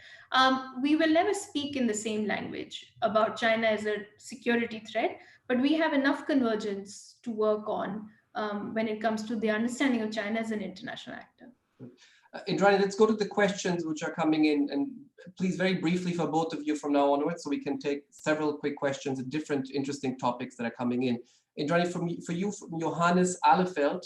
We will never speak in the same language about China as a security threat, but we have enough convergence to work on when it comes to the understanding of China as an international actor. Indrani, let's go to the questions which are coming in, and please very briefly for both of you from now onwards, so we can take several quick questions and different interesting topics that are coming in. Indrani, for you, from Johannes Allefeld,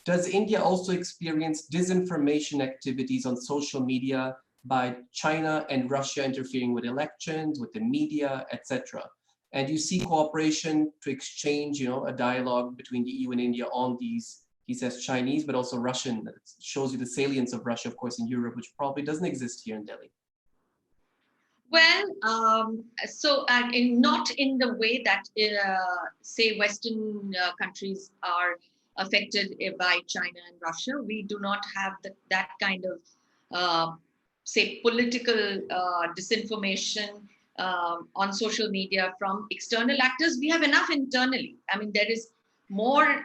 does India also experience disinformation activities on social media by China and Russia interfering with elections, with the media, etc.? And you see cooperation to exchange, a dialogue between the EU and India on these, he says Chinese, but also Russian. That shows you the salience of Russia, of course, in Europe, which probably doesn't exist here in Delhi. Well, not in the way that, say, Western countries are affected by China and Russia. We do not have that kind of, say, political disinformation on social media from external actors. We have enough internally. I mean, there is more,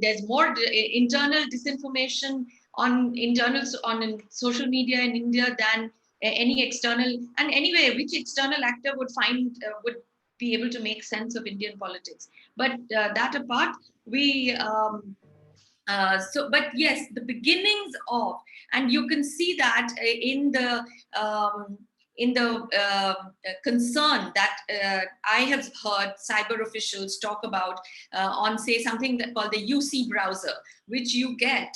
there's more internal disinformation on social media in India than any external. And anyway, which external actor would be able to make sense of Indian politics? But that apart, but yes, the beginnings of, and you can see that in the concern that I have heard cyber officials talk about on, say, something called the UC browser, which you get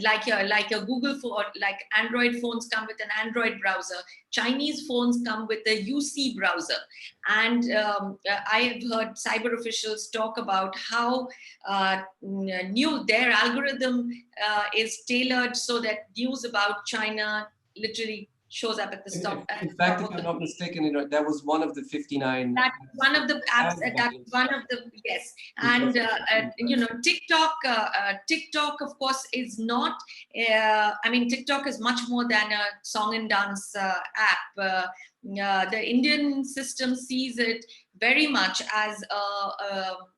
like a Google phone, like Android phones come with an Android browser. Chinese phones come with a UC browser. And I have heard cyber officials talk about how their algorithm is tailored so that news about China literally shows up at the top. In fact, if I'm not mistaken, that was one of the 59. That's one of the apps. That's one of the, yes. And TikTok, of course, is not. TikTok is much more than a song and dance app. The Indian system sees it very much as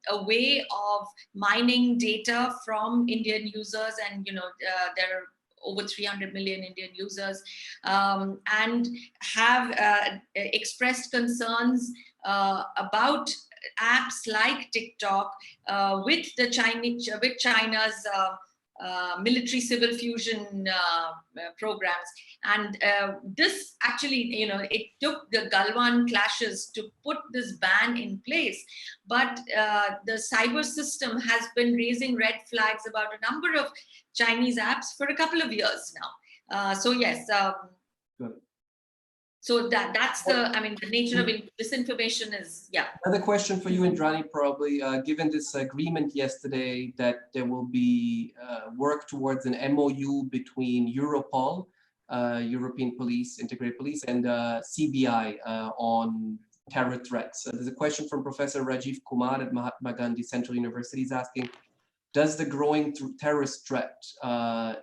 a way of mining data from Indian users, and there are over 300 million Indian users, and have expressed concerns about apps like TikTok with China's military civil fusion programs. And this actually, it took the Galwan clashes to put this ban in place. But the cyber system has been raising red flags about a number of Chinese apps for a couple of years now. So yes. Good. So that's the nature of disinformation is, yeah. Another question for you, Indrani, probably, given this agreement yesterday that there will be work towards an MOU between Europol, European Police, Integrated Police, and CBI on terror threats. There's a question from Professor Rajiv Kumar at Mahatma Gandhi Central University. He's asking, does the growing terrorist threat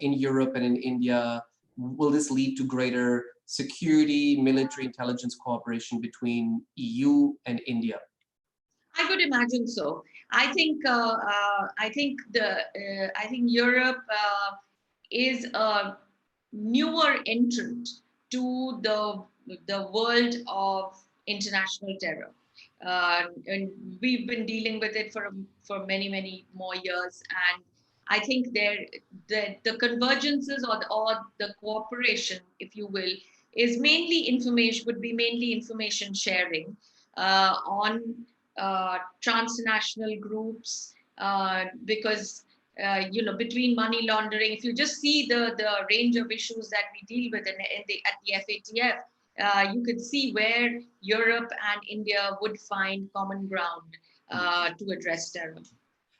in Europe and in India, will this lead to greater security, military intelligence cooperation between EU and India? I would imagine so. I think Europe is a newer entrant to the world of international terror. And we've been dealing with it for many more years, and I think the convergences or the cooperation, if you will, is would be mainly information sharing on transnational groups, because between money laundering, if you just see the range of issues that we deal with at the FATF, you could see where Europe and India would find common ground to address terror.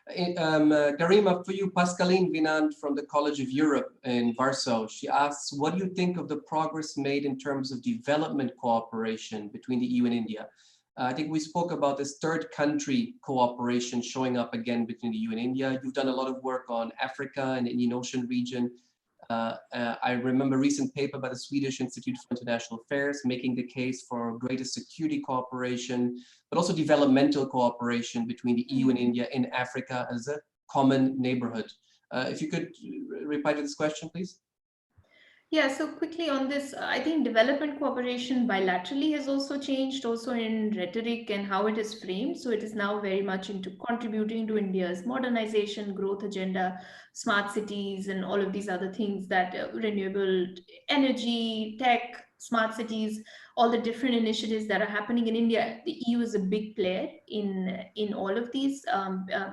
Garima, for you, Pascaline Vinand from the College of Europe in Warsaw, she asks, what do you think of the progress made in terms of development cooperation between the EU and India? I think we spoke about this third country cooperation showing up again between the EU and India. You've done a lot of work on Africa and the Indian Ocean region. I remember a recent paper by the Swedish Institute for International Affairs making the case for greater security cooperation, but also developmental cooperation between the EU and India in Africa as a common neighborhood. If you could reply to this question, please. Yeah, so quickly on this, I think development cooperation bilaterally has also changed, also in rhetoric and how it is framed. So it is now very much into contributing to India's modernization, growth agenda, smart cities, and all of these other things that renewable energy, tech, smart cities, all the different initiatives that are happening in India. The EU is a big player in all of these,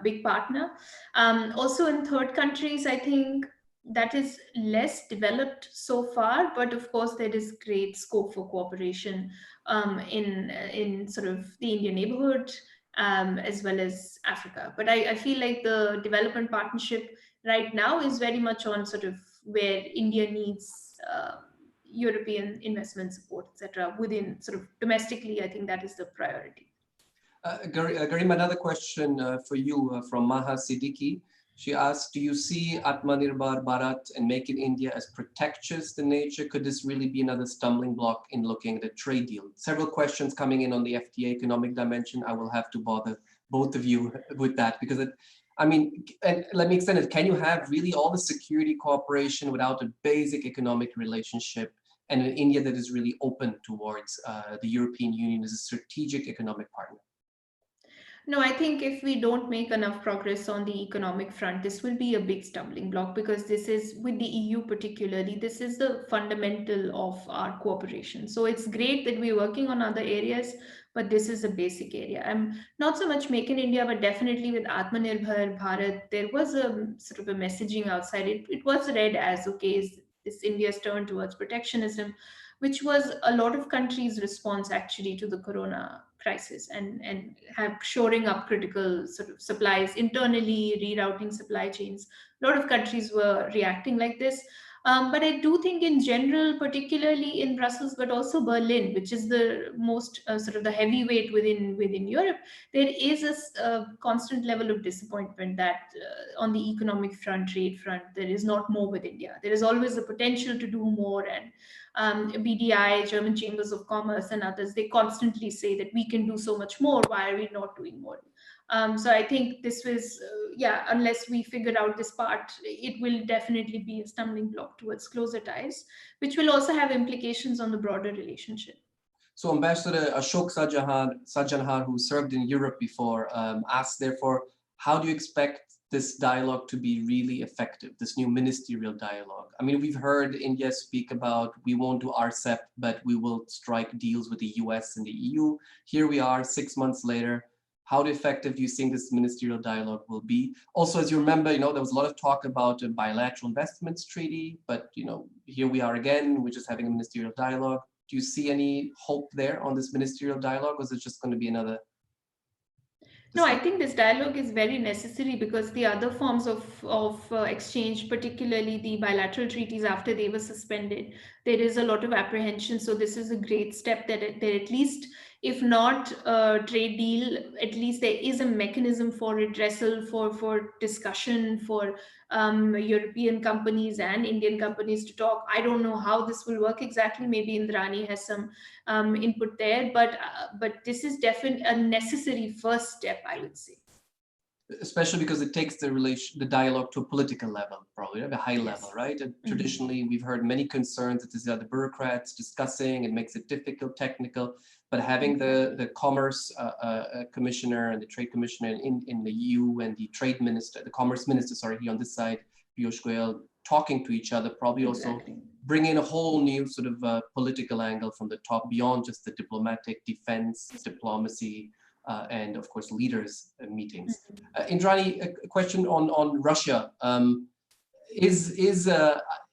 big partner. Also in third countries, I think that is less developed so far, but of course there is great scope for cooperation in sort of the Indian neighborhood, as well as Africa. But I feel like the development partnership right now is very much on sort of where India needs European investment support, etc. Within sort of domestically, I think that is the priority. Garim, another question for you from Maha Siddiqui. She asked, do you see Atmanirbhar Bharat and Make in India as protectionist in nature? Could this really be another stumbling block in looking at a trade deal? Several questions coming in on the FTA economic dimension. I will have to bother both of you with that because I mean, and let me extend it. Can you have really all the security cooperation without a basic economic relationship and an India that is really open towards the European Union as a strategic economic partner? No, I think if we don't make enough progress on the economic front, this will be a big stumbling block because this is, with the EU particularly, this is the fundamental of our cooperation. So it's great that we're working on other areas, but this is a basic area. I'm not so much Make in India, but definitely with Atmanirbhar Bharat, there was a sort of a messaging outside. It was read as, okay, is this India's turn towards protectionism, which was a lot of countries' response actually to the corona crisis and have shoring up critical sort of supplies internally, rerouting supply chains. A lot of countries were reacting like this. But I do think in general, particularly in Brussels, but also Berlin, which is the most sort of the heavyweight within Europe, there is a constant level of disappointment that on the economic front, trade front, there is not more with India. There is always the potential to do more, and BDI, German Chambers of Commerce, and others, they constantly say that we can do so much more. Why are we not doing more? So I think this was, yeah, unless we figure out this part, it will definitely be a stumbling block towards closer ties, which will also have implications on the broader relationship. So Ambassador Ashok Sajjanhar, who served in Europe before, asked, therefore, how do you expect this dialogue to be really effective, this new ministerial dialogue? I mean, we've heard India speak about, we won't do RCEP, but we will strike deals with the US and the EU. Here we are 6 months later. How effective do you think this ministerial dialogue will be? Also, as you remember, there was a lot of talk about a bilateral investments treaty, but here we are again, we're just having a ministerial dialogue. Do you see any hope there on this ministerial dialogue, or is it just going to be another? No, I think this dialogue is very necessary because the other forms of exchange, particularly the bilateral treaties after they were suspended, there is a lot of apprehension. So this is a great step that there, at least, if not a trade deal, at least there is a mechanism for redressal, for discussion, for European companies and Indian companies to talk. I don't know how this will work exactly. Maybe Indrani has some input there, but this is definitely a necessary first step, I would say. Especially because it takes the dialogue to a political level, probably at a high level, right? And traditionally, we've heard many concerns that these are the bureaucrats discussing, it makes it difficult, technical, but having the commerce commissioner and the trade commissioner in the EU and the trade minister, the commerce minister, sorry, here on this side, Piyush Goyal, talking to each other, probably also bring in a whole new sort of political angle from the top, beyond just the diplomatic defense, diplomacy, and of course leaders meetings. Indrani, a question on Russia.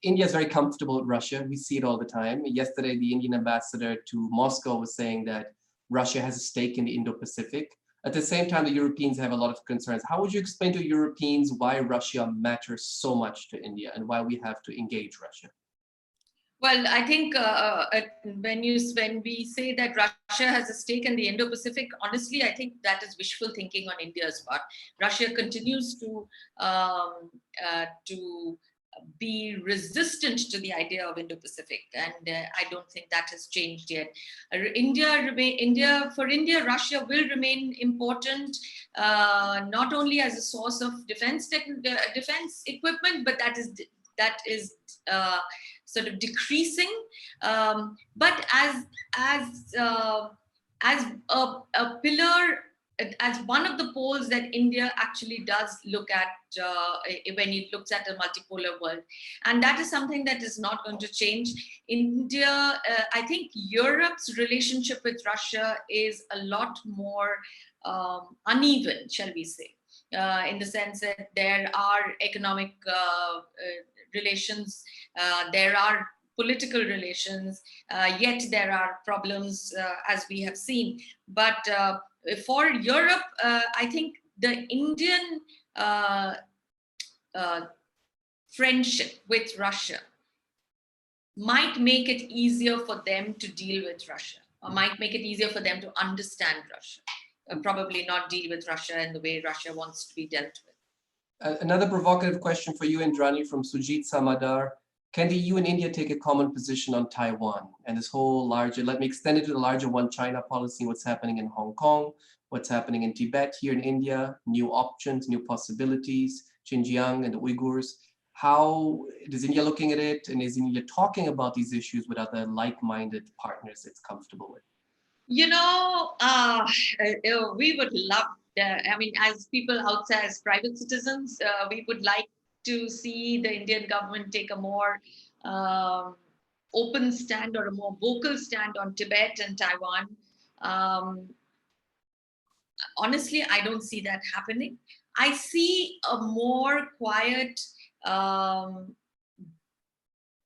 India is very comfortable with Russia. We see it all the time. Yesterday, the Indian ambassador to Moscow was saying that Russia has a stake in the Indo-Pacific. At the same time, the Europeans have a lot of concerns. How would you explain to Europeans why Russia matters so much to India and why we have to engage Russia? Well, I think when we say that Russia has a stake in the Indo-Pacific, honestly, I think that is wishful thinking on India's part. Russia continues to be resistant to the idea of Indo-Pacific, and I don't think that has changed yet. For India, Russia will remain important, not only as a source of defense equipment, but that is sort of decreasing. But as a pillar, as one of the poles that India actually does look at when it looks at a multipolar world. And that is something that is not going to change. India, I think Europe's relationship with Russia is a lot more uneven, shall we say, in the sense that there are economic relations, there are political relations, yet there are problems, as we have seen. But for Europe, I think the Indian friendship with Russia might make it easier for them to deal with Russia, or might make it easier for them to understand Russia, probably not deal with Russia in the way Russia wants to be dealt with. Another provocative question for you, Indrani, from Sujit Samadar. Can the EU and India take a common position on Taiwan and this whole larger, let me extend it to the larger one China policy, what's happening in Hong Kong, what's happening in Tibet, here in India, new options, new possibilities, Xinjiang and the Uyghurs. How is India looking at it? And is India talking about these issues with other like-minded partners it's comfortable with? You know, we would love, I mean, as people outside, as private citizens, we would like to see the Indian government take a more open stand or a more vocal stand on Tibet and Taiwan. Honestly, I don't see that happening. I see a more quiet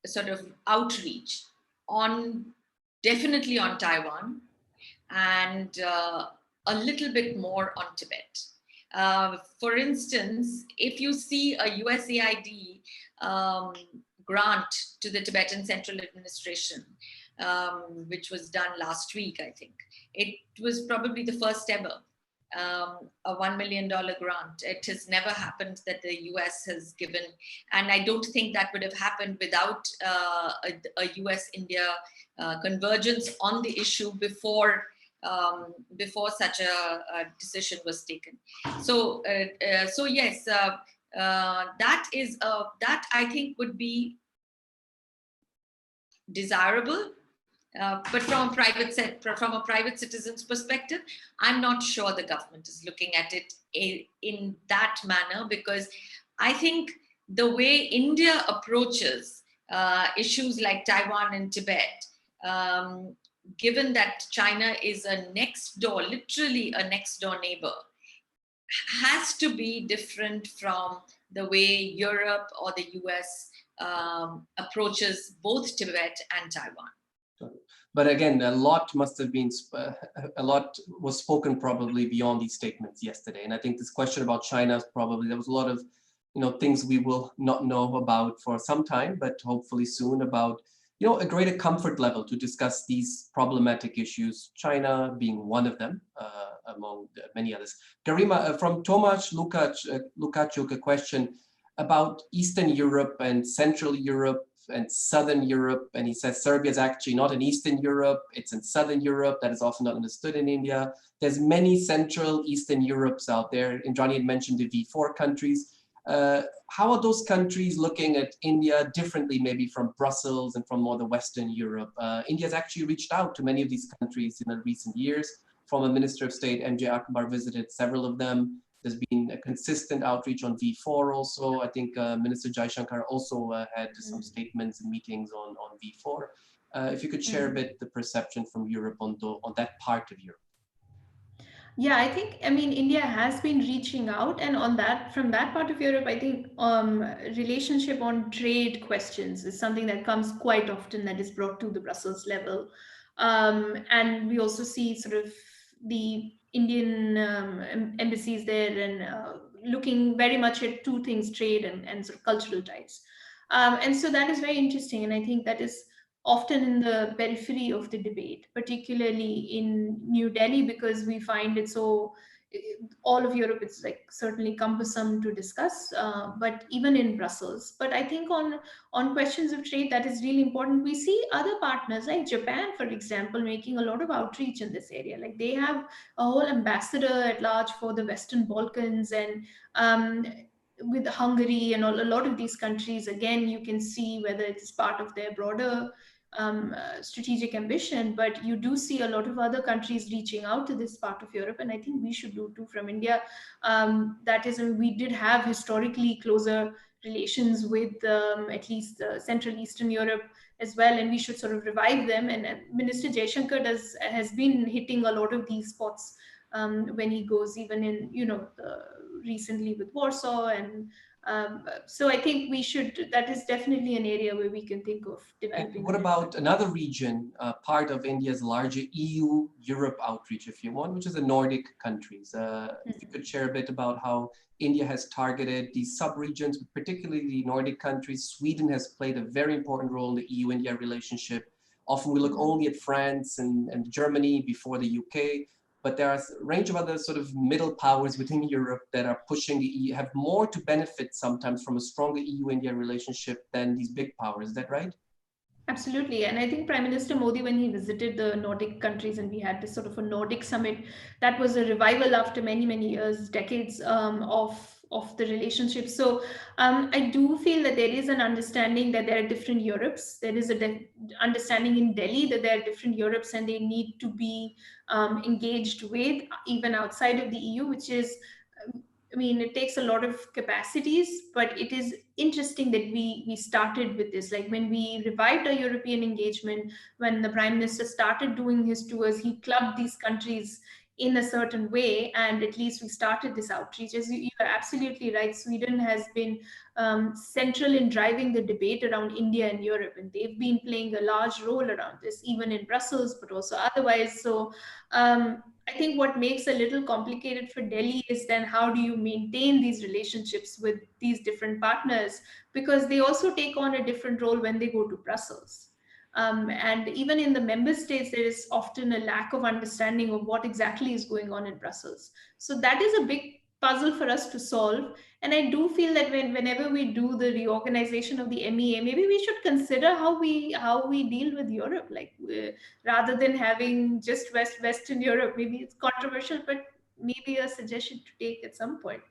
sort of outreach on, definitely on Taiwan, and a little bit more on Tibet. For instance, if you see a USAID grant to the Tibetan Central Administration, which was done last week, I think, it was probably the first ever, a $1 million grant. It has never happened that the US has given, and I don't think that would have happened without a US-India convergence on the issue before such a decision was taken. So yes, that I think would be desirable. But from a private citizen's perspective, I'm not sure the government is looking at it in that manner, because I think the way India approaches issues like Taiwan and Tibet, given that China is a next door, literally a next door neighbor, has to be different from the way Europe or the US approaches both Tibet and Taiwan. But again, a lot was spoken probably beyond these statements yesterday. And I think this question about China is probably, there was a lot of, things we will not know about for some time, but hopefully soon, about, a greater comfort level to discuss these problematic issues, China being one of them, among many others. Garima, from Tomasz Lukachuk, a question about Eastern Europe and Central Europe and Southern Europe, and he says Serbia is actually not in Eastern Europe, it's in Southern Europe. That is often not understood in India. There's many Central Eastern Europes out there. Indrani had mentioned the V4 countries. How are those countries looking at India differently, maybe from Brussels and from more the Western Europe? India has actually reached out to many of these countries in the recent years. Former Minister of State M.J. Akbar visited several of them. There's been a consistent outreach on V4 also. I think Minister Jaishankar also had some statements and meetings on V4. If you could share a bit the perception from Europe on that part of Europe. Yeah, I mean, India has been reaching out, and from that part of Europe, I think relationship on trade questions is something that comes quite often, that is brought to the Brussels level. And we also see sort of the Indian embassies there and looking very much at two things, trade and sort of cultural ties. And so that is very interesting. And I think that is often in the periphery of the debate, particularly in New Delhi, because we find it's all of Europe, it's like certainly cumbersome to discuss, but even in Brussels. But I think on questions of trade, that is really important. We see other partners like Japan, for example, making a lot of outreach in this area. Like they have a whole ambassador at large for the Western Balkans, and with Hungary and a lot of these countries, again, you can see whether it's part of their broader strategic ambition, but you do see a lot of other countries reaching out to this part of Europe, and I think we should do too from India. That is, we did have historically closer relations with at least Central Eastern Europe as well, and we should sort of revive them. And Minister Jaishankar has been hitting a lot of these spots when he goes, even in recently with Warsaw, and so I think we should. That is definitely an area where we can think of developing. And what about another region, part of India's larger EU-Europe outreach, if you want, which is the Nordic countries? If you could share a bit about how India has targeted these sub-regions, particularly the Nordic countries. Sweden has played a very important role in the EU-India relationship. Often we look only at France and Germany before the UK. But there are a range of other sort of middle powers within Europe that are pushing the EU, have more to benefit sometimes from a stronger EU-India relationship than these big powers. Is that right? Absolutely. And I think Prime Minister Modi, when he visited the Nordic countries and we had this sort of a Nordic summit, that was a revival after many, many years, decades of the relationship. So I do feel that there is an understanding that there are different Europes. There is a understanding in Delhi that there are different Europes and they need to be engaged with, even outside of the EU, which is, I mean, it takes a lot of capacities, but it is interesting that we started with this. Like when we revived our European engagement, when the Prime Minister started doing his tours, he clubbed these countries in a certain way, and at least we started this outreach. As you are absolutely right, Sweden has been central in driving the debate around India and Europe, and they've been playing a large role around this, even in Brussels, but also otherwise. So I think what makes a little complicated for Delhi is then how do you maintain these relationships with these different partners, because they also take on a different role when they go to Brussels. And even in the member states, there is often a lack of understanding of what exactly is going on in Brussels. So that is a big puzzle for us to solve. And I do feel that whenever we do the reorganization of the MEA, maybe we should consider how we deal with Europe, like rather than having just Western Europe. Maybe it's controversial, but maybe a suggestion to take at some point,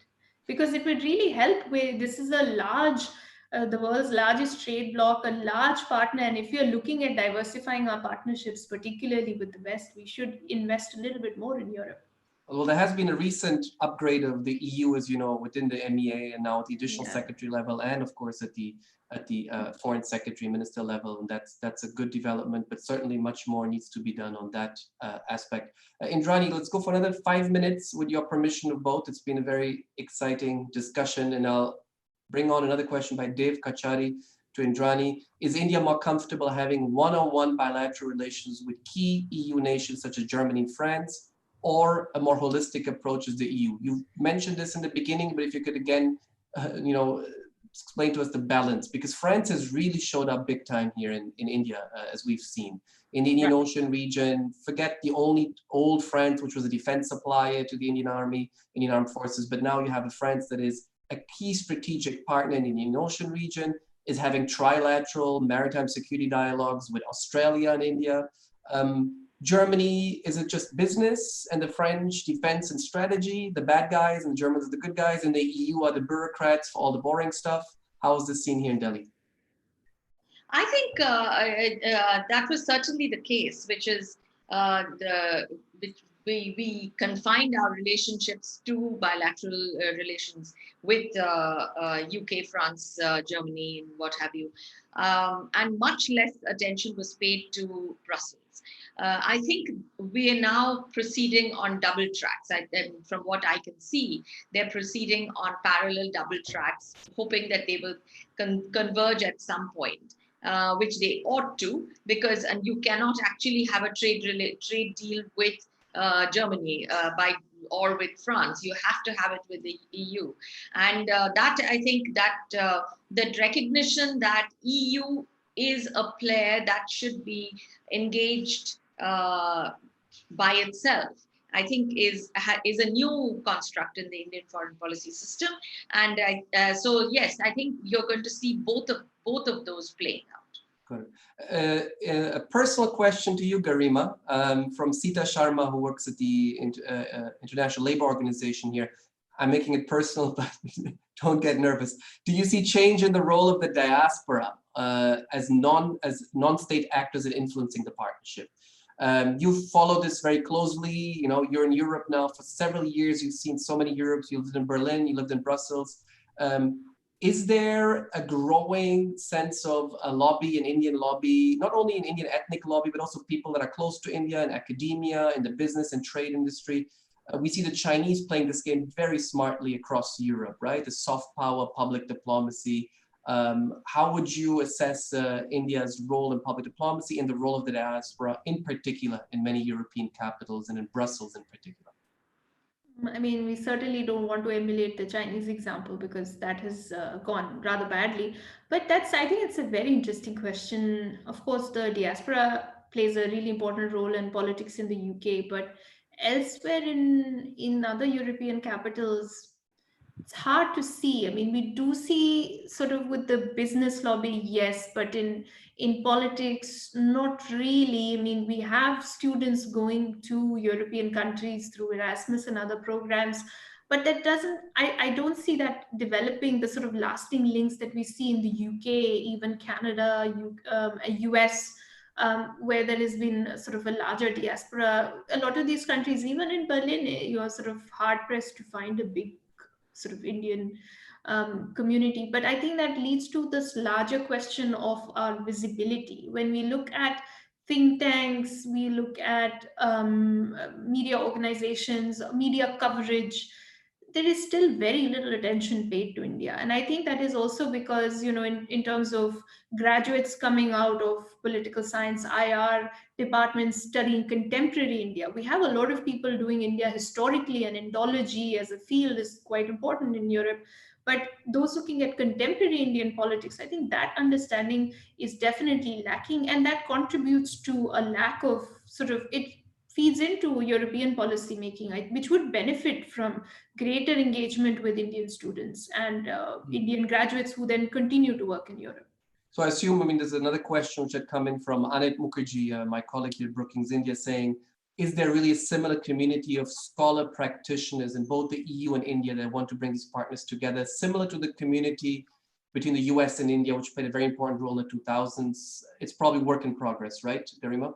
because it would really help. With this is a large the world's largest trade bloc, a large partner. And if you're looking at diversifying our partnerships, particularly with the West, we should invest a little bit more in Europe. Well, there has been a recent upgrade of the EU, as you know, within the MEA, and now at the additional secretary level, and of course at the foreign secretary minister level, and that's a good development. But certainly much more needs to be done on that aspect. Indrani, let's go for another 5 minutes with your permission of both. It's been a very exciting discussion, and I'll bring on another question by Dev Kachari to Indrani. Is India more comfortable having one-on-one bilateral relations with key EU nations such as Germany and France, or a more holistic approach as the EU? You mentioned this in the beginning, but if you could again, explain to us the balance, because France has really showed up big time here in India, as we've seen. In the Indian Ocean region, forget the only old France, which was a defense supplier to the Indian Army, Indian Armed Forces, but now you have a France that is a key strategic partner in the Indian Ocean region, is having trilateral maritime security dialogues with Australia and India. Germany, is it just business and the French defense and strategy, the bad guys, and the Germans are the good guys, and the EU are the bureaucrats for all the boring stuff? How is this seen here in Delhi? I think that was certainly the case, which is we confined our relationships to bilateral relations with UK, France, Germany, and what have you. And much less attention was paid to Brussels. I think we are now proceeding on double tracks. And from what I can see, they're proceeding on parallel double tracks, hoping that they will converge at some point. Which they ought to, because you cannot actually have a trade deal with Germany or with France. You have to have it with the EU, and that I think that the recognition that EU is a player that should be engaged by itself, I think is a new construct in the Indian foreign policy system. And so yes, I think you're going to see both of those playing out. Good. A personal question to you, Garima, from Sita Sharma, who works at the International Labour Organization here. I'm making it personal, but don't get nervous. Do you see change in the role of the diaspora as non-state actors in influencing the partnership? You follow this very closely. You know, you're in Europe now for several years. You've seen so many Europes. You lived in Berlin. You lived in Brussels. Is there a growing sense of a lobby, an Indian lobby, not only an Indian ethnic lobby, but also people that are close to India in academia, in the business and trade industry? We see the Chinese playing this game very smartly across Europe, right? The soft power, public diplomacy. How would you assess India's role in public diplomacy and the role of the diaspora in particular in many European capitals and in Brussels in particular? I mean, we certainly don't want to emulate the Chinese example because that has gone rather badly. But I think it's a very interesting question. Of course, the diaspora plays a really important role in politics in the UK, but elsewhere in other European capitals, it's hard to see. I mean, we do see sort of with the business lobby, yes, but in politics, not really. I mean, we have students going to European countries through Erasmus and other programs, but that doesn't. I don't see that developing the sort of lasting links that we see in the UK, even Canada, US. Where there has been sort of a larger diaspora. A lot of these countries, even in Berlin, you are sort of hard pressed to find a big sort of Indian community. But I think that leads to this larger question of our visibility. When we look at think tanks, we look at media organizations, media coverage, there is still very little attention paid to India. And I think that is also because, in terms of graduates coming out of political science, IR departments studying contemporary India, we have a lot of people doing India historically, and Indology as a field is quite important in Europe. But those looking at contemporary Indian politics, I think that understanding is definitely lacking. And that contributes to a lack of it feeds into European policy making, which would benefit from greater engagement with Indian students and Indian graduates who then continue to work in Europe. So I assume, there's another question which had come in from Anit Mukherjee, my colleague here at Brookings India, saying, is there really a similar community of scholar practitioners in both the EU and India that want to bring these partners together, similar to the community between the US and India, which played a very important role in the 2000s? It's probably work in progress, right, Garima?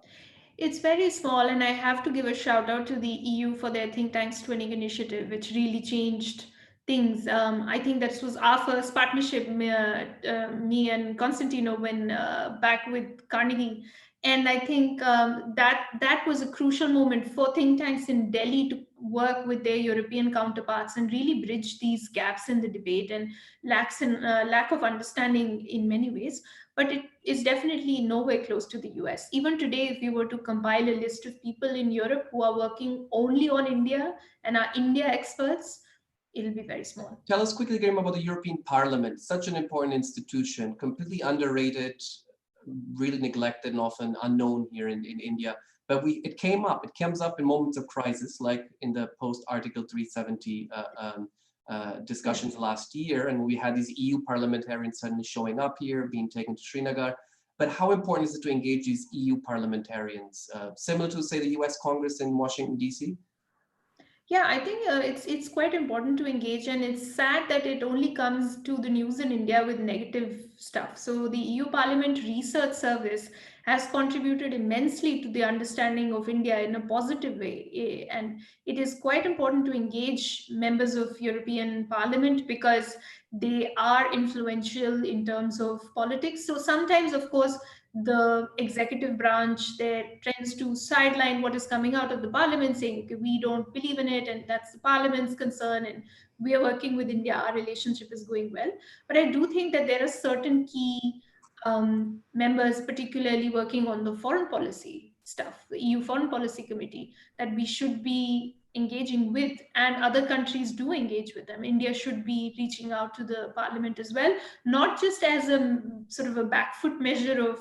It's very small, and I have to give a shout out to the EU for their Think Tanks Twinning initiative, which really changed things. I think that was our first partnership, me and Constantino, when back with Carnegie. And I think that was a crucial moment for think tanks in Delhi to work with their European counterparts and really bridge these gaps in the debate and lack of understanding in many ways. But it is definitely nowhere close to the US. Even today, if we were to compile a list of people in Europe who are working only on India and are India experts, it'll be very small. Tell us quickly, Graham, about the European Parliament, such an important institution, completely underrated, really neglected and often unknown here in India. But it comes up in moments of crisis, like in the post-Article 370 discussions last year, and we had these EU parliamentarians suddenly showing up here, being taken to Srinagar. But how important is it to engage these EU parliamentarians, similar to, say, the US Congress in Washington, DC? Yeah, I think it's quite important to engage, and it's sad that it only comes to the news in India with negative stuff. So the EU Parliament Research Service has contributed immensely to the understanding of India in a positive way, and it is quite important to engage members of European Parliament because they are influential in terms of politics. So sometimes, of course, the executive branch there tends to sideline what is coming out of the parliament, saying, okay, we don't believe in it and that's the parliament's concern and we are working with India, our relationship is going well. But I do think that there are certain key members, particularly working on the foreign policy stuff, the EU Foreign Policy Committee, that we should be engaging with, and other countries do engage with them. India should be reaching out to the parliament as well, not just as a sort of a back foot measure of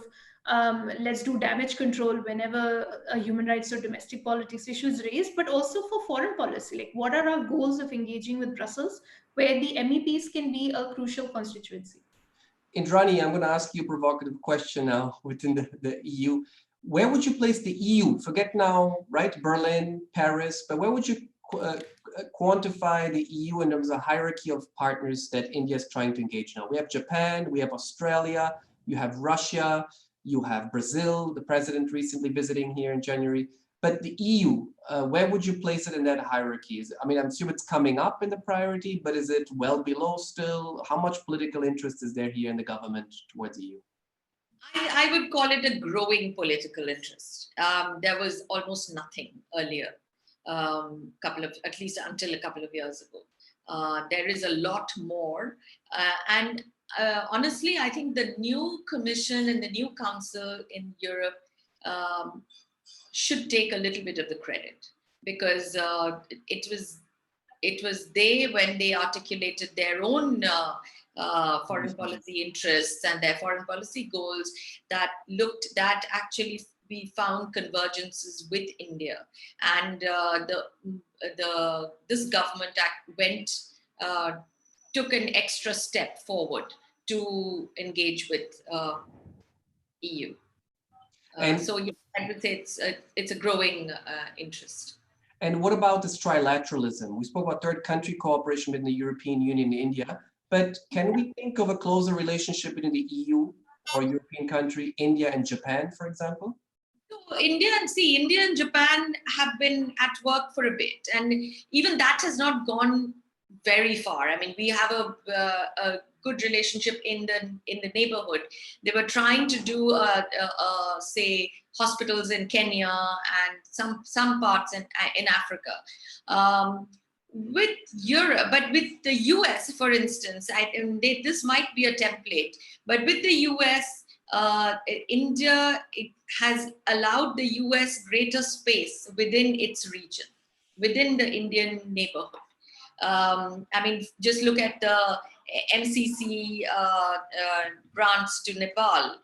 Let's do damage control whenever a human rights or domestic politics issue is raised, but also for foreign policy. Like, what are our goals of engaging with Brussels, where the MEPs can be a crucial constituency? Indrani, I'm going to ask you a provocative question now within the EU. Where would you place the EU? Forget now, right? Berlin, Paris, but where would you quantify the EU in terms of hierarchy of partners that India is trying to engage now? We have Japan, we have Australia, you have Russia, you have Brazil, the president recently visiting here in January. But the EU, where would you place it in that hierarchy? I mean, I'm assuming it's coming up in the priority, but is it well below still? How much political interest is there here in the government towards EU? I would call it a growing political interest. There was almost nothing earlier, at least until a couple of years ago. There is a lot more. And honestly, I think the new commission and the new council in Europe should take a little bit of the credit, because it was they, when they articulated their own foreign policy interests and their foreign policy goals, that actually we found convergences with India, and this government took an extra step forward to engage with EU. So yeah, I would say it's a growing interest. And what about this trilateralism? We spoke about third country cooperation between the European Union and India, but can we think of a closer relationship between the EU or European country, India and Japan, for example? So India and Japan have been at work for a bit, and even that has not gone very far. I mean, we have a good relationship in the neighborhood. They were trying to do say hospitals in Kenya and some parts in Africa. With Europe, but with the US, for instance, this might be a template, but with the US, India, it has allowed the US greater space within its region, within the Indian neighborhood. I mean, just look at the MCC grants to Nepal.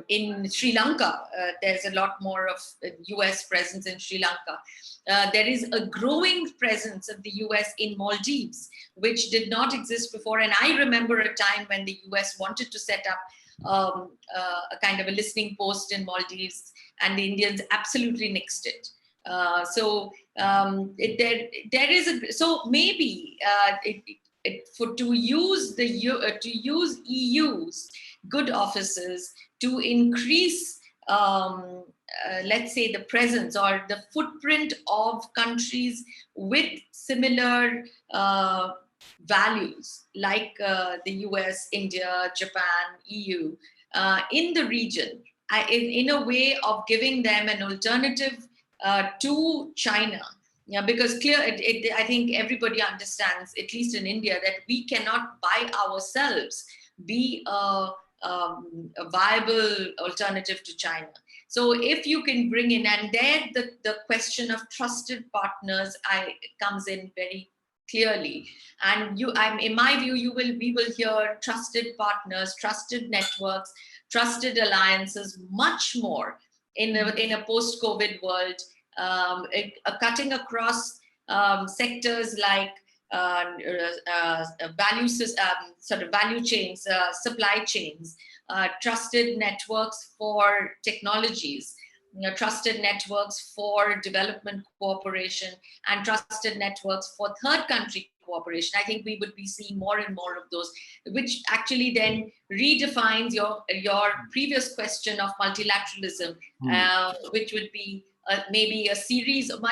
In Sri Lanka, there's a lot more of US presence in Sri Lanka. There is a growing presence of the US in Maldives, which did not exist before. And I remember a time when the US wanted to set up a kind of a listening post in Maldives, and the Indians absolutely nixed it. So maybe to use EU's good offices to increase, let's say, the presence or the footprint of countries with similar values, like the US, India, Japan, EU, in the region, in a way of giving them an alternative to China. Yeah, because I think everybody understands, at least in India, that we cannot by ourselves be a viable alternative to China. So if you can bring in, and there the question of trusted partners comes in very clearly. And in my view, we will hear trusted partners, trusted networks, trusted alliances much more in a post-COVID world, cutting across sectors like value chains, supply chains, trusted networks for technologies, trusted networks for development cooperation, and trusted networks for third country cooperation. I think we would be seeing more and more of those, which actually then redefines your previous question of multilateralism, which would be maybe a series of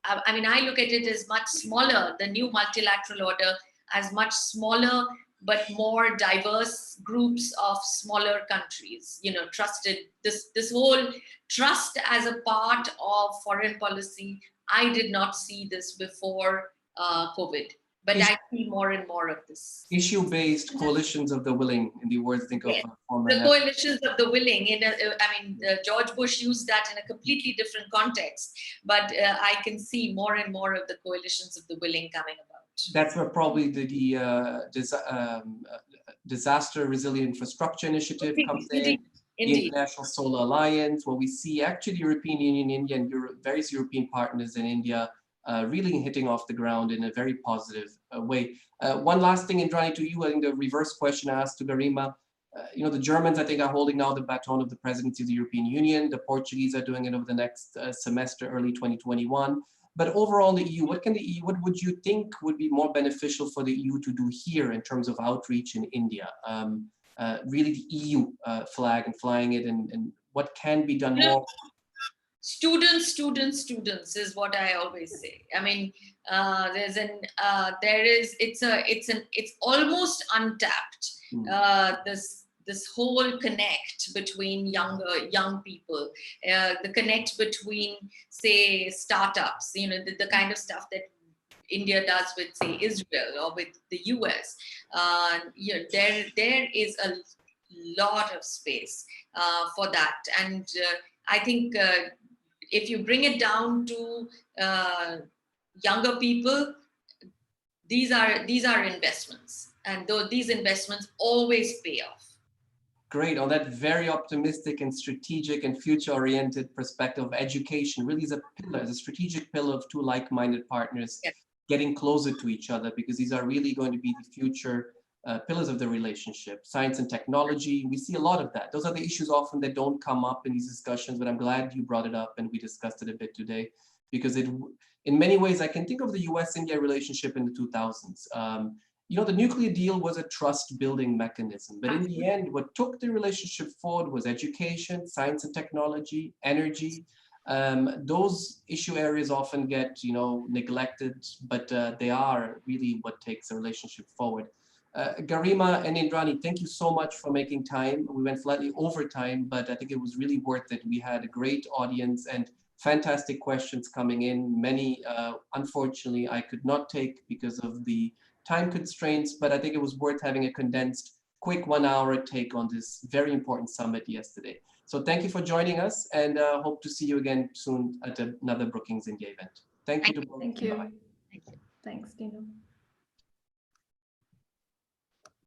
I look at it as much smaller, the new multilateral order as much smaller, but more diverse groups of smaller countries, trusted, this whole trust as a part of foreign policy. I did not see this before COVID, but I see more and more of this. Issue-based coalitions of the willing, in the words, think of the coalitions of the willing. George Bush used that in a completely different context, but I can see more and more of the coalitions of the willing coming about. That's where probably disaster resilient infrastructure initiative comes in. The International Solar Alliance, where we see actually European Union, India, and various European partners in India really hitting off the ground in a very positive way. One last thing, Indrani, to you, I think the reverse question I asked to Garima. The Germans, I think, are holding now the baton of the presidency of the European Union. The Portuguese are doing it over the next semester, early 2021. But overall, the EU, what would you think would be more beneficial for the EU to do here in terms of outreach in India? Really the EU flag and flying it, and what can be done more? Students is what I always say. I mean, it's almost untapped. This whole connect between young people, the connect between, say, startups, the kind of stuff that India does with, say, Israel or with the US. There is a lot of space for that, and I think if you bring it down to younger people, these are investments, and these investments always pay off. Great. On that very optimistic and strategic and future-oriented perspective of education, really is a pillar, is a strategic pillar of two like-minded partners getting closer to each other, because these are really going to be the future pillars of the relationship. Science and technology, we see a lot of that. Those are the issues often that don't come up in these discussions, but I'm glad you brought it up and we discussed it a bit today, because in many ways, I can think of the US-India relationship in the 2000s. The nuclear deal was a trust-building mechanism, but in the end, what took the relationship forward was education, science and technology, energy. Those issue areas often get, neglected, but they are really what takes a relationship forward. Garima and Indrani, thank you so much for making time. We went slightly over time, but I think it was really worth it. We had a great audience and fantastic questions coming in. Many, unfortunately, I could not take because of the time constraints, but I think it was worth having a condensed, quick 1 hour take on this very important summit yesterday. So thank you for joining us, and hope to see you again soon at another Brookings India event. Thank you to both. Thank you. Thank you. Thanks, Dino.